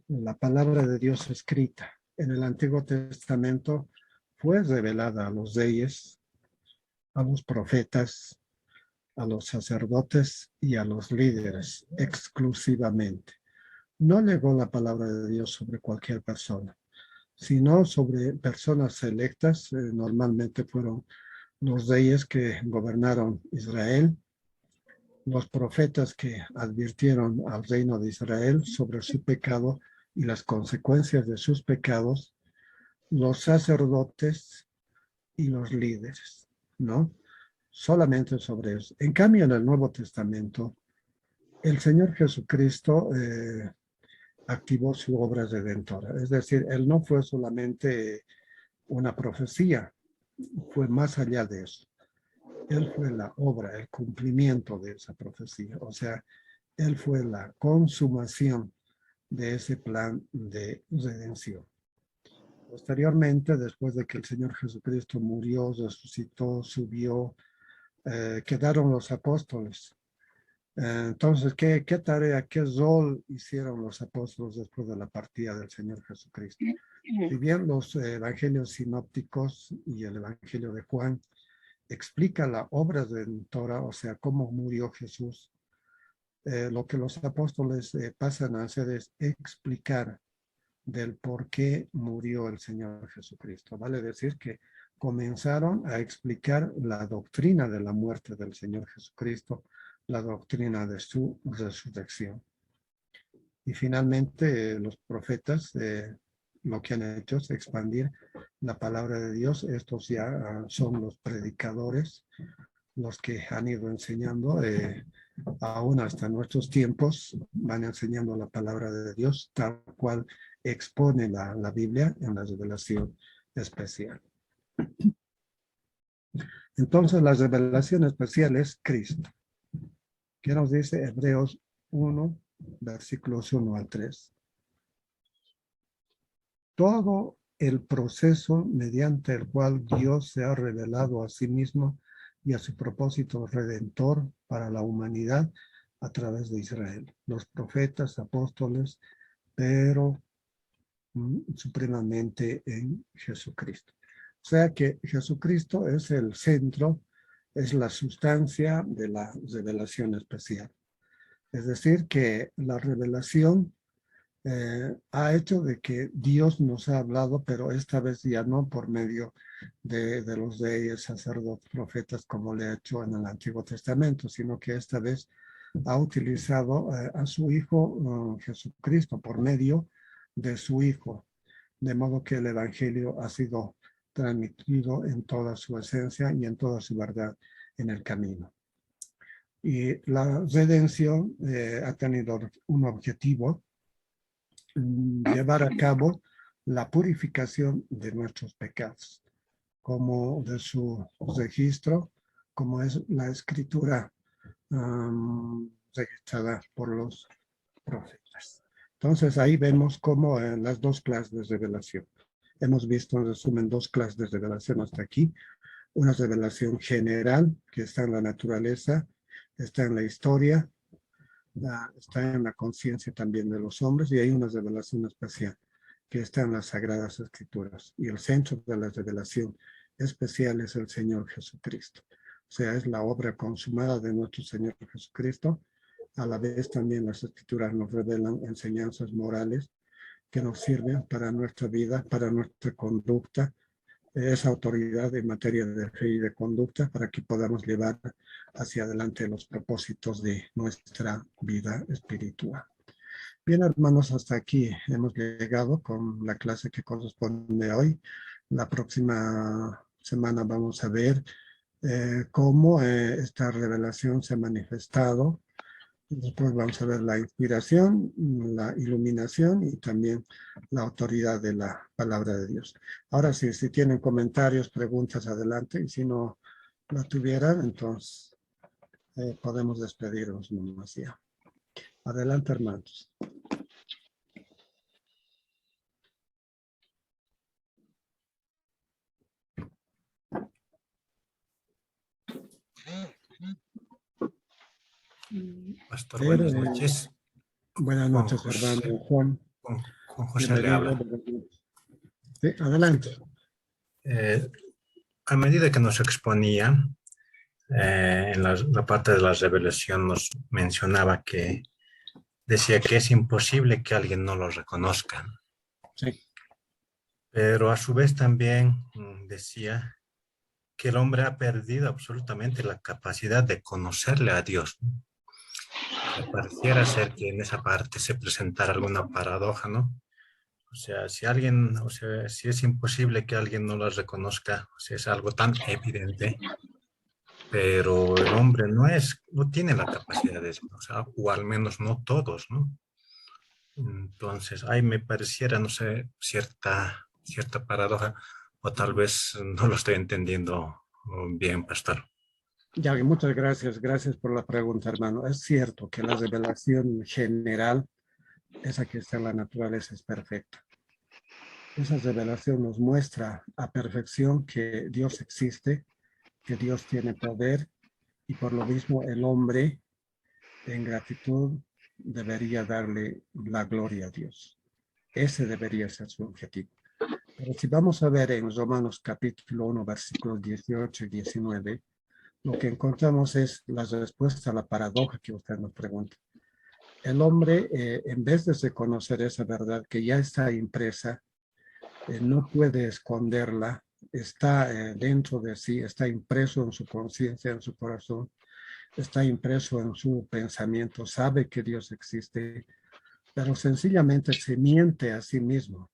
la palabra de Dios escrita en el Antiguo Testamento fue revelada a los reyes, a los profetas, a los sacerdotes y a los líderes exclusivamente. No llegó la palabra de Dios sobre cualquier persona, sino sobre personas selectas. Normalmente fueron los reyes que gobernaron Israel, los profetas que advirtieron al reino de Israel sobre su pecado y las consecuencias de sus pecados, los sacerdotes y los líderes, ¿no? Solamente sobre eso. En cambio, en el Nuevo Testamento, el Señor Jesucristo activó su obra redentora. Es decir, Él no fue solamente una profecía, fue más allá de eso. Él fue la obra, el cumplimiento de esa profecía. O sea, Él fue la consumación de ese plan de redención. Posteriormente, después de que el Señor Jesucristo murió, resucitó, subió, quedaron los apóstoles. Entonces, ¿qué tarea, qué rol hicieron los apóstoles después de la partida del Señor Jesucristo? Si bien los evangelios sinópticos y el evangelio de Juan explica la obra redentora, o sea, cómo murió Jesús, lo que los apóstoles pasan a hacer es explicar del por qué murió el Señor Jesucristo. Vale decir que comenzaron a explicar la doctrina de la muerte del Señor Jesucristo, la doctrina de su resurrección. Y finalmente los profetas lo que han hecho es expandir la palabra de Dios. Estos ya son los predicadores, los que han ido enseñando, aún hasta nuestros tiempos, van enseñando la palabra de Dios, tal cual expone la Biblia en la revelación especial. Entonces, la revelación especial es Cristo. ¿Qué nos dice Hebreos 1, versículos 1 al 3? Todo el proceso mediante el cual Dios se ha revelado a sí mismo y a su propósito redentor para la humanidad a través de Israel, los profetas, apóstoles, pero supremamente en Jesucristo. O sea que Jesucristo es el centro, es la sustancia de la revelación especial. Es decir, que la revelación ha hecho de que Dios nos ha hablado, pero esta vez ya no por medio de los reyes, sacerdotes, profetas, como le ha hecho en el Antiguo Testamento, sino que esta vez ha utilizado a su Hijo Jesucristo por medio de su Hijo, de modo que el Evangelio ha sido transmitido en toda su esencia y en toda su verdad en el camino. Y la redención ha tenido un objetivo: llevar a cabo la purificación de nuestros pecados, como de su registro, como es la escritura registrada por los profetas. Entonces ahí vemos cómo las dos clases de revelación. Hemos visto en resumen dos clases de revelación hasta aquí. Una revelación general que está en la naturaleza, está en la historia, está en la conciencia también de los hombres, y hay una revelación especial que está en las Sagradas Escrituras. Y el centro de la revelación especial es el Señor Jesucristo. O sea, es la obra consumada de nuestro Señor Jesucristo. A la vez también las Escrituras nos revelan enseñanzas morales que nos sirven para nuestra vida, para nuestra conducta. Es autoridad en materia de fe y de conducta para que podamos llevar hacia adelante los propósitos de nuestra vida espiritual. Bien, hermanos, hasta aquí hemos llegado con la clase que corresponde hoy. La próxima semana vamos a ver cómo esta revelación se ha manifestado Después vamos a ver la inspiración, la iluminación y también la autoridad de la palabra de Dios. Ahora sí, si tienen comentarios, preguntas, adelante. Y si no la tuvieran, entonces podemos despedirnos nomás ya. Adelante, hermanos. Pastor, Pero, buenas noches. buenas Con noches, hermano José, Juan. con José le Bienvenido. habla. Sí, Sí. adelante. A medida que nos exponía, en la parte de la revelación nos mencionaba que decía que es imposible que alguien no lo reconozca, Sí, pero a su vez también decía que el hombre ha perdido absolutamente la capacidad de conocerle a Dios. Me pareciera ser que en esa parte se presentara alguna paradoja, ¿no? O sea, si alguien, o sea, si es imposible que alguien no la reconozca, o sea, es algo tan evidente, pero el hombre no tiene la capacidad de eso, o sea, o al menos no todos, ¿no? Entonces, ahí me pareciera, no sé, cierta paradoja, o tal vez no lo estoy entendiendo bien, pastor. ya, muchas gracias. Gracias por la pregunta, hermano. Es cierto que la revelación general, esa que está en la naturaleza, es perfecta. Esa revelación nos muestra a perfección que Dios existe, que Dios tiene poder y por lo mismo el hombre en gratitud debería darle la gloria a Dios. Ese debería ser su objetivo. Pero si vamos a ver en Romanos capítulo 1, versículos 18 y 19, lo que encontramos es la respuesta a la paradoja que usted nos pregunta. El hombre, en vez de reconocer esa verdad que ya está impresa, no puede esconderla, está dentro de sí, está impreso en su conciencia, en su corazón, está impreso en su pensamiento, sabe que Dios existe, pero sencillamente se miente a sí mismo.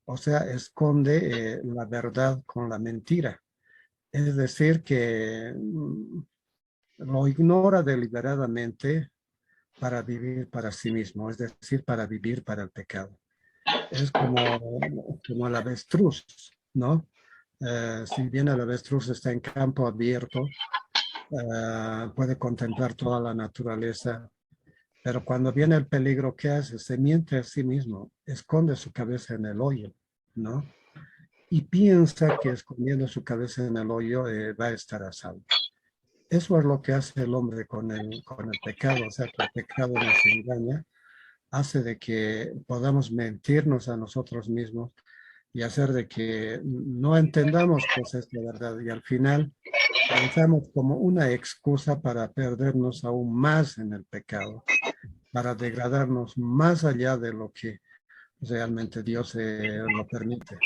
O sea, esconde la verdad con la mentira. Es decir, que lo ignora deliberadamente para vivir para sí mismo, es decir, para vivir para el pecado. Es como el avestruz, ¿no? Si bien el avestruz está en campo abierto, puede contemplar toda la naturaleza, pero cuando viene el peligro, ¿qué hace? Se miente a sí mismo, esconde su cabeza en el hoyo, ¿no? Y piensa que escondiendo su cabeza en el hoyo va a estar a salvo. Eso es lo que hace el hombre con el pecado, o sea, que el pecado nos engaña, hace de que podamos mentirnos a nosotros mismos y hacer de que no entendamos pues es la verdad y al final pensamos como una excusa para perdernos aún más en el pecado, para degradarnos más allá de lo que realmente Dios lo permite.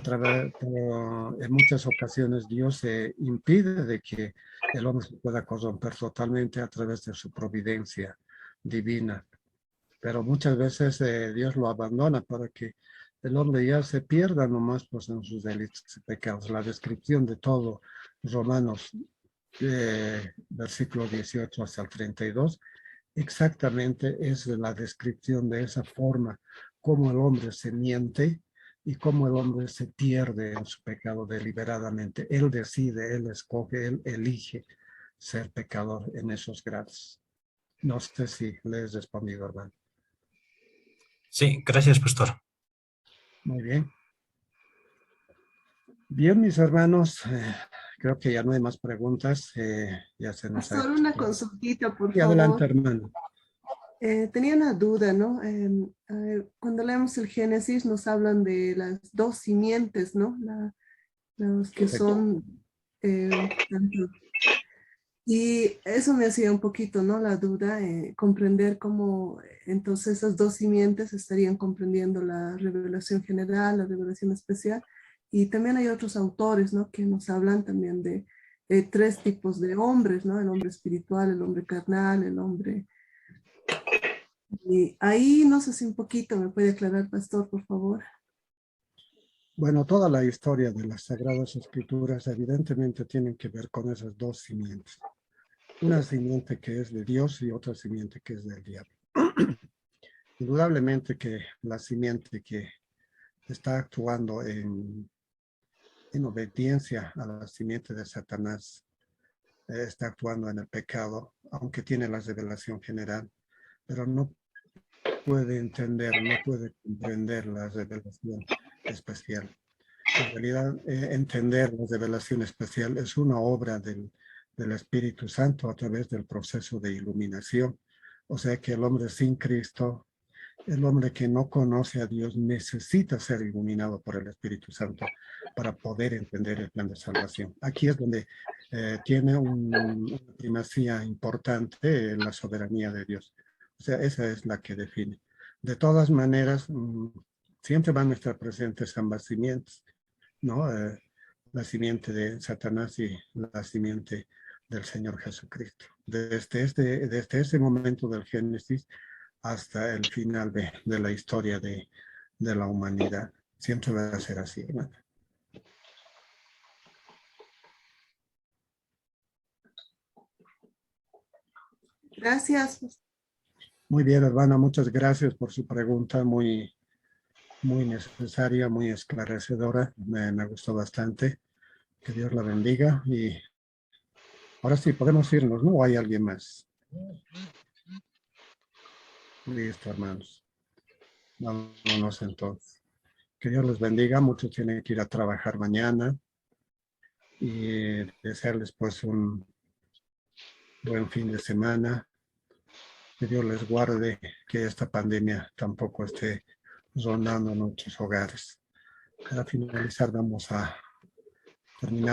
Pero en muchas ocasiones Dios impide de que el hombre se pueda corromper totalmente a través de su providencia divina. Pero muchas veces Dios lo abandona para que el hombre ya se pierda nomás pues, en sus delitos y pecados. La descripción de todo, Romanos, versículo 18 hasta el 32, exactamente es la descripción de esa forma, cómo el hombre se miente y cómo el hombre se pierde en su pecado deliberadamente. Él decide, él escoge, él elige ser pecador en esos grados. No sé si le he respondido, hermano. Sí, gracias, pastor. Muy bien. Bien, mis hermanos, creo que ya no hay más preguntas. Ya se nos ha Pastor, hecho una todo. consultita, por Y adelante, favor. hermano. Tenía una duda, ¿no? Cuando leemos el Génesis nos hablan de las dos simientes, ¿no? Los que son tanto. Y eso me hacía un poquito, ¿no? La duda, comprender cómo entonces esas dos simientes estarían comprendiendo la revelación general, la revelación especial. Y también hay otros autores, ¿no? Que nos hablan también de tres tipos de hombres, ¿no? El hombre espiritual, el hombre carnal, el hombre... Y ahí no sé si un poquito me puede aclarar, pastor, por favor. Bueno, toda la historia de las Sagradas Escrituras evidentemente tienen que ver con esas dos simientes. una simiente que es de Dios y otra simiente que es del diablo. Indudablemente que la simiente que está actuando en obediencia a la simiente de Satanás está actuando en el pecado, aunque tiene la revelación general, pero no puede entender, no puede comprender la revelación especial. En realidad, entender la revelación especial es una obra del Espíritu Santo a través del proceso de iluminación. O sea que el hombre sin Cristo, el hombre que no conoce a Dios, necesita ser iluminado por el Espíritu Santo para poder entender el plan de salvación. Aquí es donde tiene una primacía importante la soberanía de Dios. O sea, esa es la que define. De todas maneras, siempre van a estar presentes ambas simientes, ¿no? La simiente de Satanás y la simiente del Señor Jesucristo. Desde ese momento del Génesis hasta el final de la historia de la humanidad. Siempre va a ser así, hermano. Gracias. Muy bien, hermana, muchas gracias por su pregunta, muy necesaria, muy esclarecedora. Me gustó bastante. Que Dios la bendiga. Y ahora sí, podemos irnos, ¿no? ¿O hay alguien más? Listo, hermanos. Vámonos entonces. Que Dios les bendiga. Muchos tienen que ir a trabajar mañana. Y desearles pues un buen fin de semana. Que Dios les guarde, que esta pandemia tampoco esté rondando nuestros hogares. Para finalizar, vamos a terminar